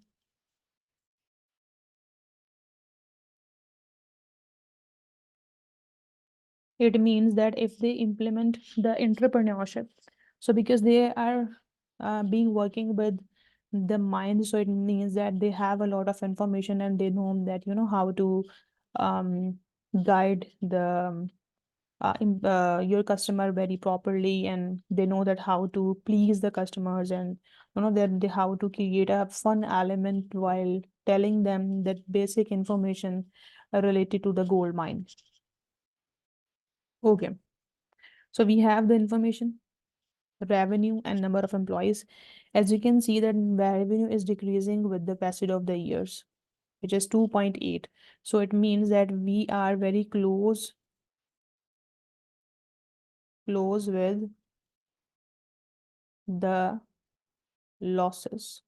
B: that if they implement the entrepreneurship, so because they are being working with the mind, so it means that they have a lot of information and they know that how to um, guide your customer very properly, and they know that how to please the customers, and that they how to create a fun element while telling them that basic information related to the gold mine. Okay, so we have the information, revenue, and number of employees. As you can see that revenue is decreasing with the passage of the years, which is 2.8. So it means that we are very close with the losses.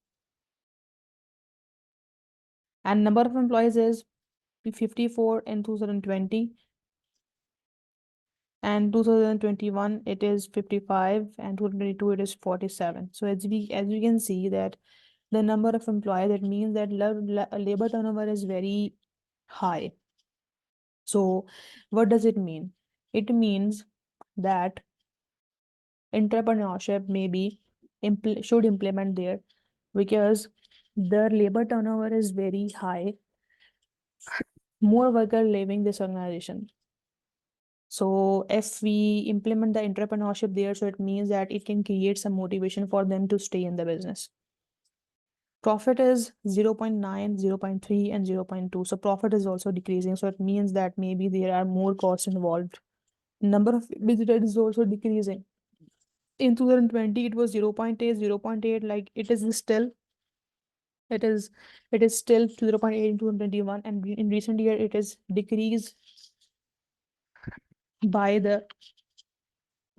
B: And number of employees is 54 in 2020, and 2021 it is 55, and 2022 it is 47. So as we can see that the number of employees, that means that labor turnover is very high. So what does it mean? It means that entrepreneurship maybe should implement there, because the labor turnover is very high, more worker leaving this organization. So if we implement the entrepreneurship there, so it means that it can create some motivation for them to stay in the business. Profit is 0.9, 0.3, and 0.2. So profit is also decreasing. So it means that maybe there are more costs involved. Number of visitors is also decreasing. In 2020, it was 0.8, 0.8. Like it is, it is still 0.8 in 2021. And in recent year, it is decreased by the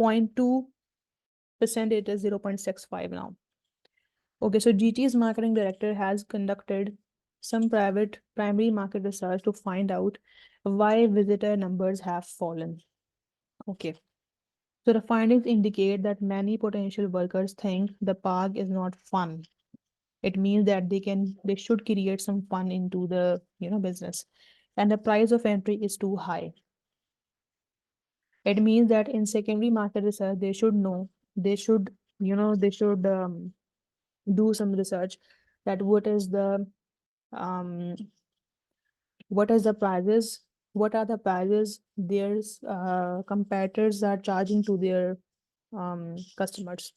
B: 0.2%. It is 0.65 now. Okay, so GT's marketing director has conducted some private primary market research to find out why visitor numbers have fallen. Okay, so the findings indicate that many potential workers think the park is not fun. It means that they should create some fun into the business, and the price of entry is too high. It means that in secondary market research, they should know, they should do some research that um what is the prices, what are the prices their competitors are charging to their customers.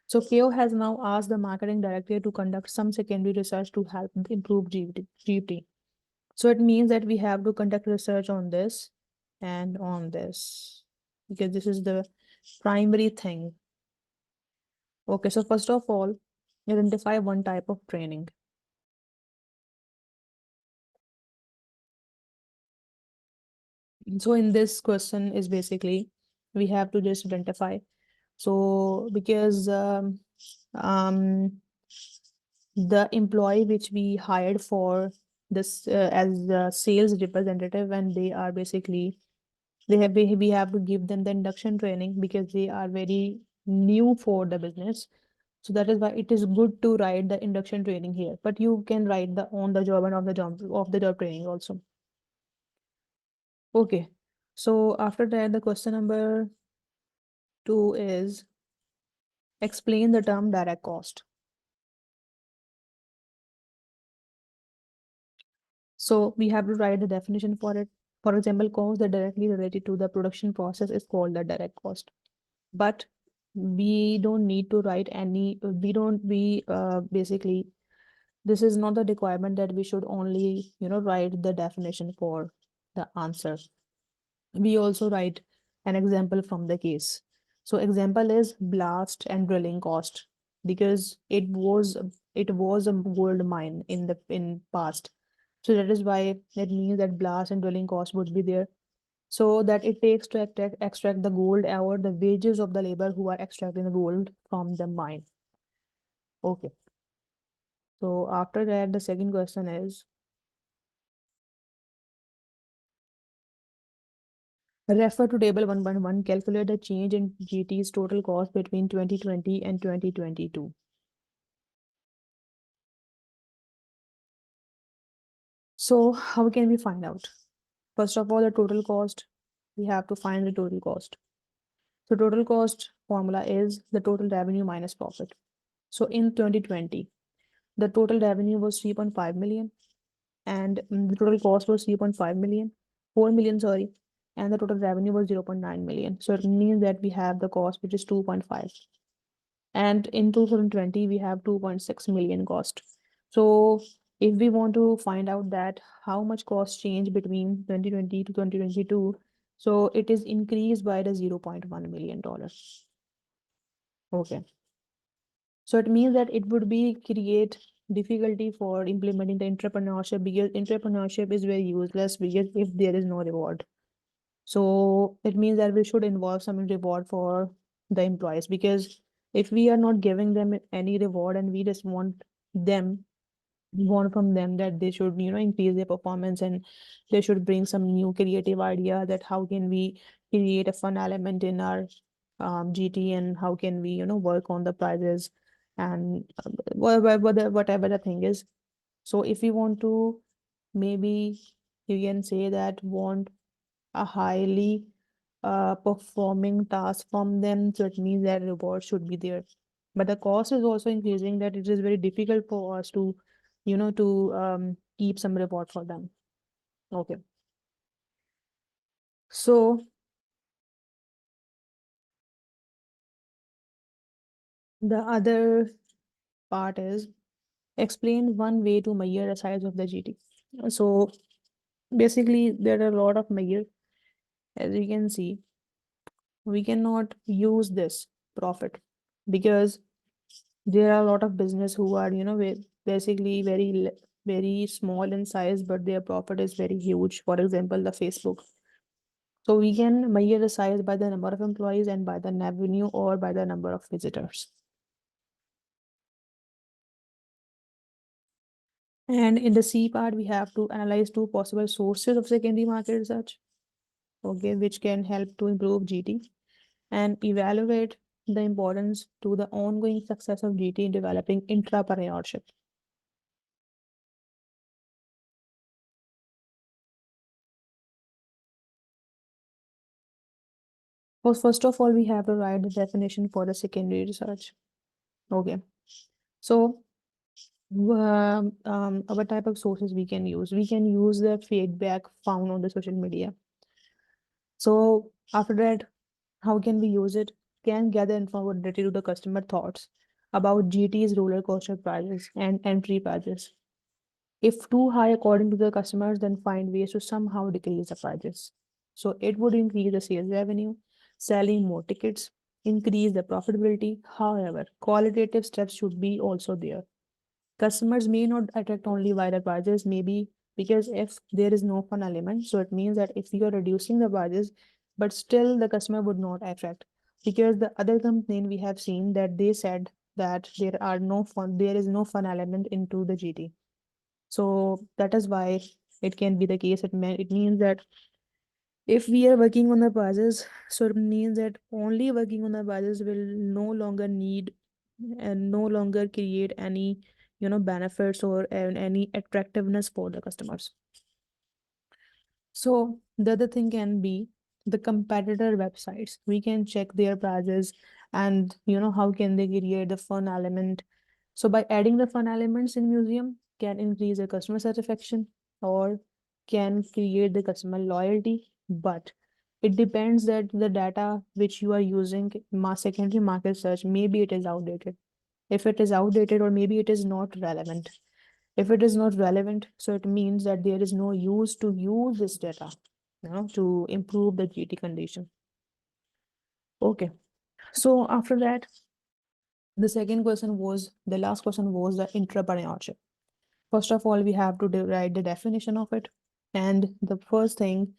B: So KO has now asked the marketing director to conduct some secondary research to help improve GT. So it means that we have to conduct research on this and on this, because this is the primary thing. Okay, so first of all, identify one type of training. So in this question is basically we have to just identify. So because the employee which we hired for this as a sales representative, and they are basically we have to give them the induction training because they are very new for the business. So that is why it is good to write the induction training here, but you can write the on the job and of the job training also. Okay, so after that, the question number 2 is explain the term direct cost. So we have to write the definition for it. For example, cost that directly related to the production process is called the direct cost. But we don't need to write any, we don't, we basically, this is not the requirement that we should only, write the definition for the answer. We also write an example from the case. So example is blast and drilling cost, because it was a gold mine in past. So that is why that means that blast and drilling cost would be there. So that it takes to extract the gold or the wages of the labor who are extracting the gold from the mine. Okay. So after that, the second question is refer to table 1.1, calculate the change in GT's total cost between 2020 and 2022. So how can we find out? First of all, the total cost, we have to find the total cost. So total cost formula is the total revenue minus profit. So in 2020, the total revenue was 3.5 million, and the total cost was 3.5 million, 4 million, sorry, and the total revenue was 0.9 million. So it means that we have the cost which is 2.5. And in 2020, we have 2.6 million cost. So if we want to find out that how much cost change between 2020 to 2022, so it is increased by the $0.1 million. Okay. So it means that it would be create difficulty for implementing the entrepreneurship, because entrepreneurship is very useless because if there is no reward. So it means that we should involve some reward for the employees, because if we are not giving them any reward and we just them want from them that they should increase their performance, and they should bring some new creative idea that how can we create a fun element in our GT, and how can we work on the prizes, and whatever the thing is. So if we want to maybe you can say that want a highly performing task from them, so it means that reward should be there. But the cost is also increasing, that it is very difficult for us to, keep some reward for them. Okay. So the other part is explain one way to measure the size of the GT. So basically, there are a lot of measure. As you can see, we cannot use this profit because there are a lot of business who are, basically very small in size, but their profit is very huge. For example, the Facebook. So we can measure the size by the number of employees and by the revenue or by the number of visitors. And in the C part, we have to analyze two possible sources of secondary market research, okay, which can help to improve GT and evaluate the importance to the ongoing success of GT in developing intrapreneurship. Well, first of all, we have to write the definition for the secondary research. Okay. So, our type of sources we can use. We can use the feedback found on the social media. So, after that, how can we use it? Can gather information related to the customer thoughts about GT's roller coaster prices and entry prices. If too high according to the customers, then find ways to somehow decrease the prices. So it would increase the sales revenue, selling more tickets, increase the profitability. However, qualitative steps should be also there. Customers may not attract only by the prices, maybe because if there is no fun element, so it means that if you are reducing the prices, but still the customer would not attract. Because the other complaint we have seen that they said that there is no fun element into the GT. So that is why it can be the case. It means that if we are working on the prices, so it means that only working on the prices will no longer need and no longer create any benefits or any attractiveness for the customers. So the other thing can be the competitor websites. We can check their prices and how can they create the fun element. So by adding the fun elements in museum can increase the customer satisfaction or can create the customer loyalty. But it depends that the data which you are using secondary market search, maybe it is outdated. If it is outdated or maybe it is not relevant. If it is not relevant, so it means that there is no use to use this data, to improve the GT condition. Okay. So after that, the last question was the entrepreneurship. First of all, we have to write the definition of it. And the first thing,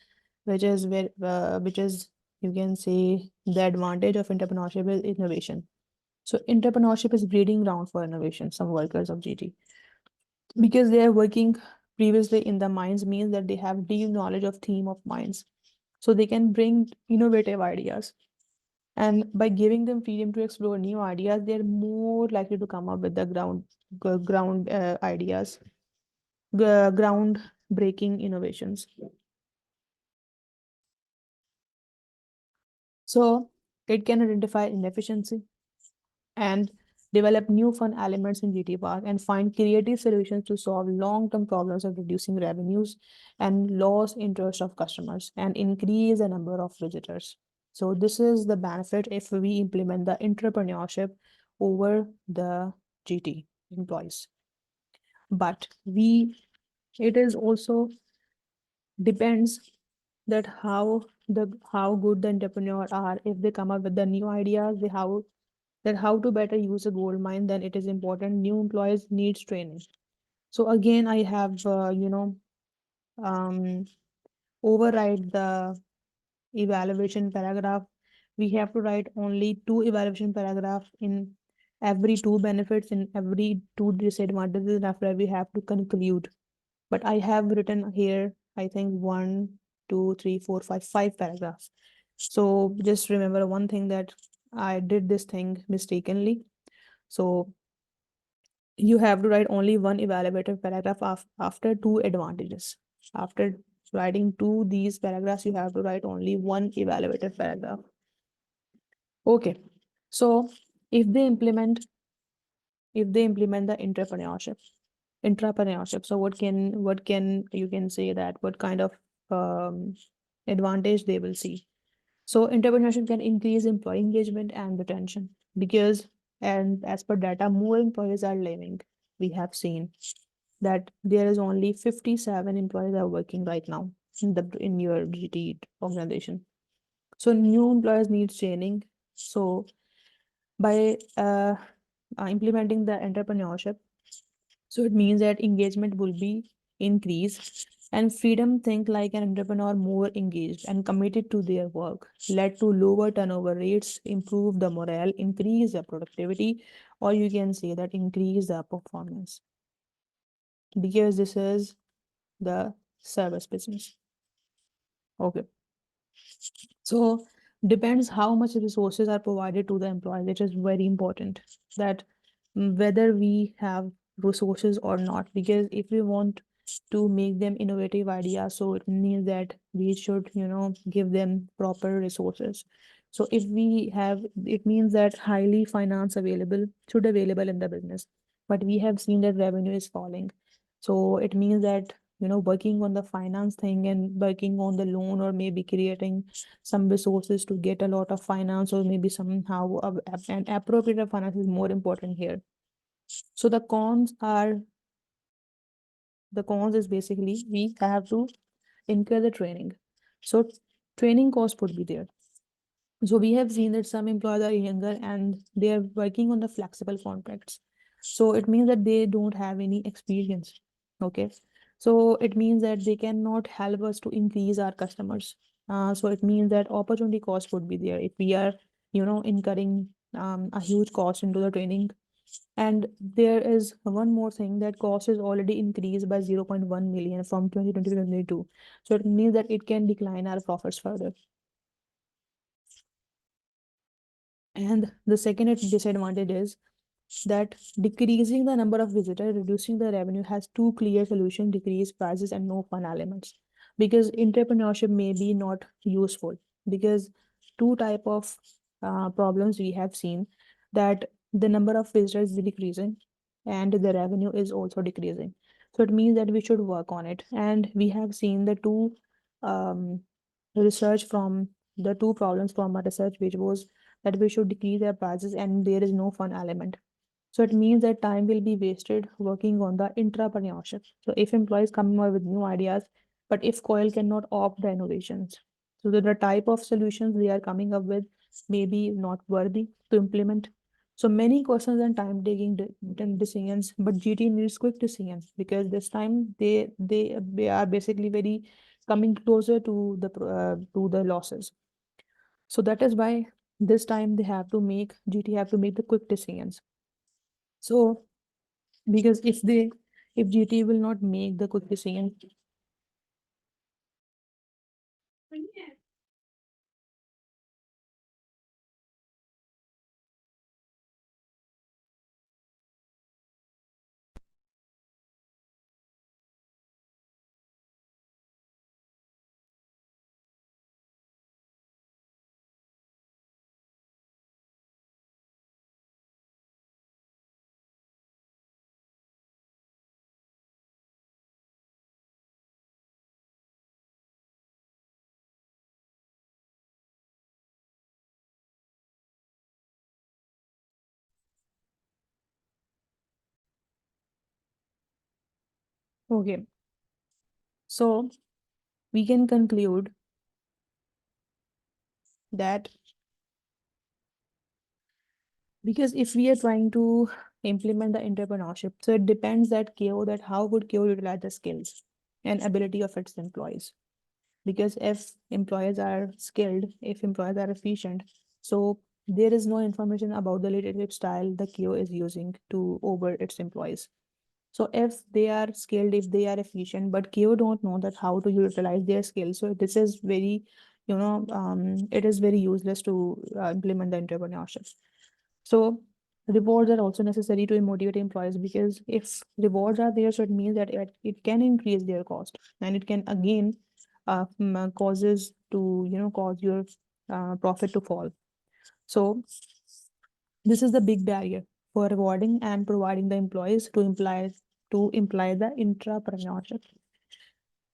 B: which is, you can say, the advantage of entrepreneurship is innovation. So entrepreneurship is breeding ground for innovation, some workers of GT. Because they are working previously in the mines means that they have deep knowledge of theme of mines, so they can bring innovative ideas, and by giving them freedom to explore new ideas, they're more likely to come up with the ground ideas, ground breaking innovations. So it can identify inefficiency and develop new fun elements in GT Park and find creative solutions to solve long-term problems of reducing revenues and lost interest of customers and increase the number of visitors. So this is the benefit if we implement the entrepreneurship over the GT employees. But it is also depends that how good the entrepreneur are. If they come up with the new ideas, how to better use a gold mine, then it is important new employees needs training. So again, I have um override the evaluation paragraph. We have to write only two evaluation paragraph in every two benefits, in every two disadvantages, and after we have to conclude. But I have written here, I think, one, two, three, four, five paragraphs. So just remember one thing, that I did this thing mistakenly. So you have to write only one evaluative paragraph after two advantages. After writing two these paragraphs, you have to write only one evaluated paragraph. Okay, so if they implement the entrepreneurship, so what can you can say that what kind of um, advantage they will see. So entrepreneurship can increase employee engagement and retention because, and as per data, more employees are leaving. We have seen that there is only 57 employees are working right now in your GT organization. So new employees need training. So by implementing the entrepreneurship, so it means that engagement will be increased and freedom think like an entrepreneur more engaged and committed to their work led to lower turnover rates, improve the morale, increase the productivity, or you can say that increase the performance because this is the service business. Okay. So depends how much resources are provided to the employee, which is very important that whether we have resources or not. Because if we want to make them innovative ideas, so it means that we should, give them proper resources. So if we have, it means that highly finance available should available in the business, but we have seen that revenue is falling. So it means that working on the finance thing and working on the loan or maybe creating some resources to get a lot of finance or maybe somehow an appropriate finance is more important here. So the cons is basically we have to incur the training. So training cost would be there. So we have seen that some employees are younger and they are working on the flexible contracts. So it means that they don't have any experience. Okay. So it means that they cannot help us to increase our customers. So it means that opportunity cost would be there if we are, incurring a huge cost into the training. And there is one more thing that cost is already increased by 0.1 million from 2020 to 2022. So it means that it can decline our profits further. And the second disadvantage is that decreasing the number of visitors, reducing the revenue has two clear solutions, decrease prices and no fun elements. Because entrepreneurship may be not useful because two type of problems we have seen that the number of visitors is decreasing and the revenue is also decreasing. So it means that we should work on it. And we have seen the two um, research from the two problems from our research, which was that we should decrease their prices and there is no fun element. So it means that time will be wasted working on the intrapreneurship. So if employees come up with new ideas, but if COIL cannot opt the innovations, so the type of solutions they are coming up with may be not worthy to implement. So many questions and time taking decisions, but GT needs quick decisions because this time they are basically very coming closer to the losses. So that is why this time they have to make GT have to make the quick decisions. So because if GT will not make the quick decision. Okay, so we can conclude that because if we are trying to implement the entrepreneurship, so it depends that KO that how would KO utilize the skills and ability of its employees. Because if employees are skilled, if employees are efficient, so there is no information about the leadership style the KO is using to over its employees. So if they are skilled, if they are efficient, but KO don't know that how to utilize their skills. So this is very, it is very useless to implement the entrepreneurship. So rewards are also necessary to motivate employees because if rewards are there, so it means that it can increase their cost and it can again causes to, cause your profit to fall. So this is the big barrier for rewarding and providing the employees to imply the intrapreneurship.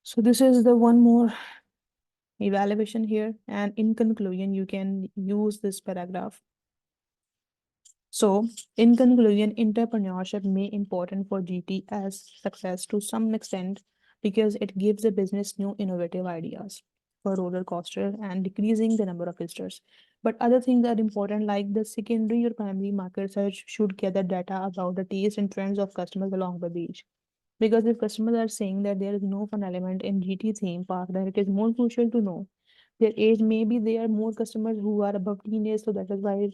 B: So this is the one more evaluation here, and in conclusion, you can use this paragraph. So, in conclusion, entrepreneurship may important for GT as success to some extent because it gives the business new innovative ideas for roller coaster and decreasing the number of visitors. But other things are important, like the secondary or primary market research should gather data about the taste and trends of customers along the beach. Because if customers are saying that there is no fun element in GT theme park, then it is more crucial to know their age. Maybe there are more customers who are above teenage, so that is why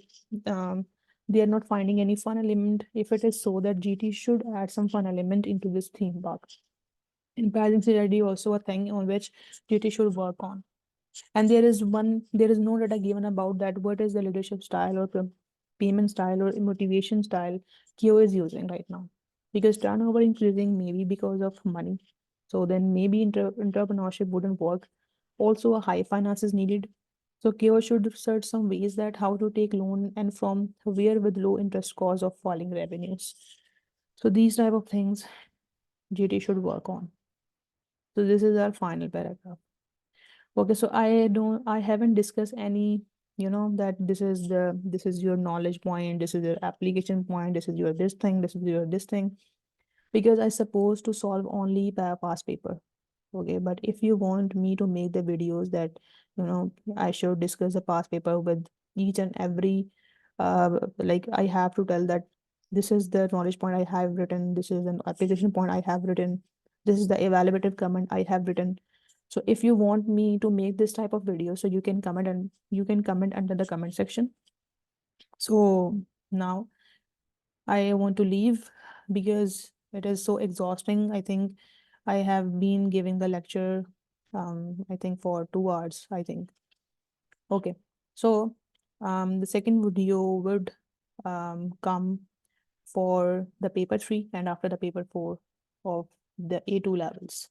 B: um, they are not finding any fun element. If it is so that GT should add some fun element into this theme park. And pricing strategy also a thing on which GT should work on. And there is no data given about that what is the leadership style or payment style or motivation style Kyo is using right now. Because turnover increasing maybe because of money. So then maybe entrepreneurship wouldn't work. Also, a high finance is needed. So Kyo should search some ways that how to take loan and from where with low interest cause of falling revenues. So these type of things GT should work on. So this is our final paragraph. Okay, so I haven't discussed any, that this is your knowledge point, this is your application point, this is your this thing, this is your this thing, because I supposed to solve only past paper. Okay, but if you want me to make the videos that, I should discuss the past paper with each and every, like I have to tell that this is the knowledge point I have written, this is an application point I have written, this is the evaluative comment I have written. So if you want me to make this type of video, so you can comment under the comment section. So now I want to leave because it is so exhausting. I think I have been giving the lecture, I think for 2 hours, I think. Okay. So the second video would come for the paper 3 and after the paper 4 of the A2 levels.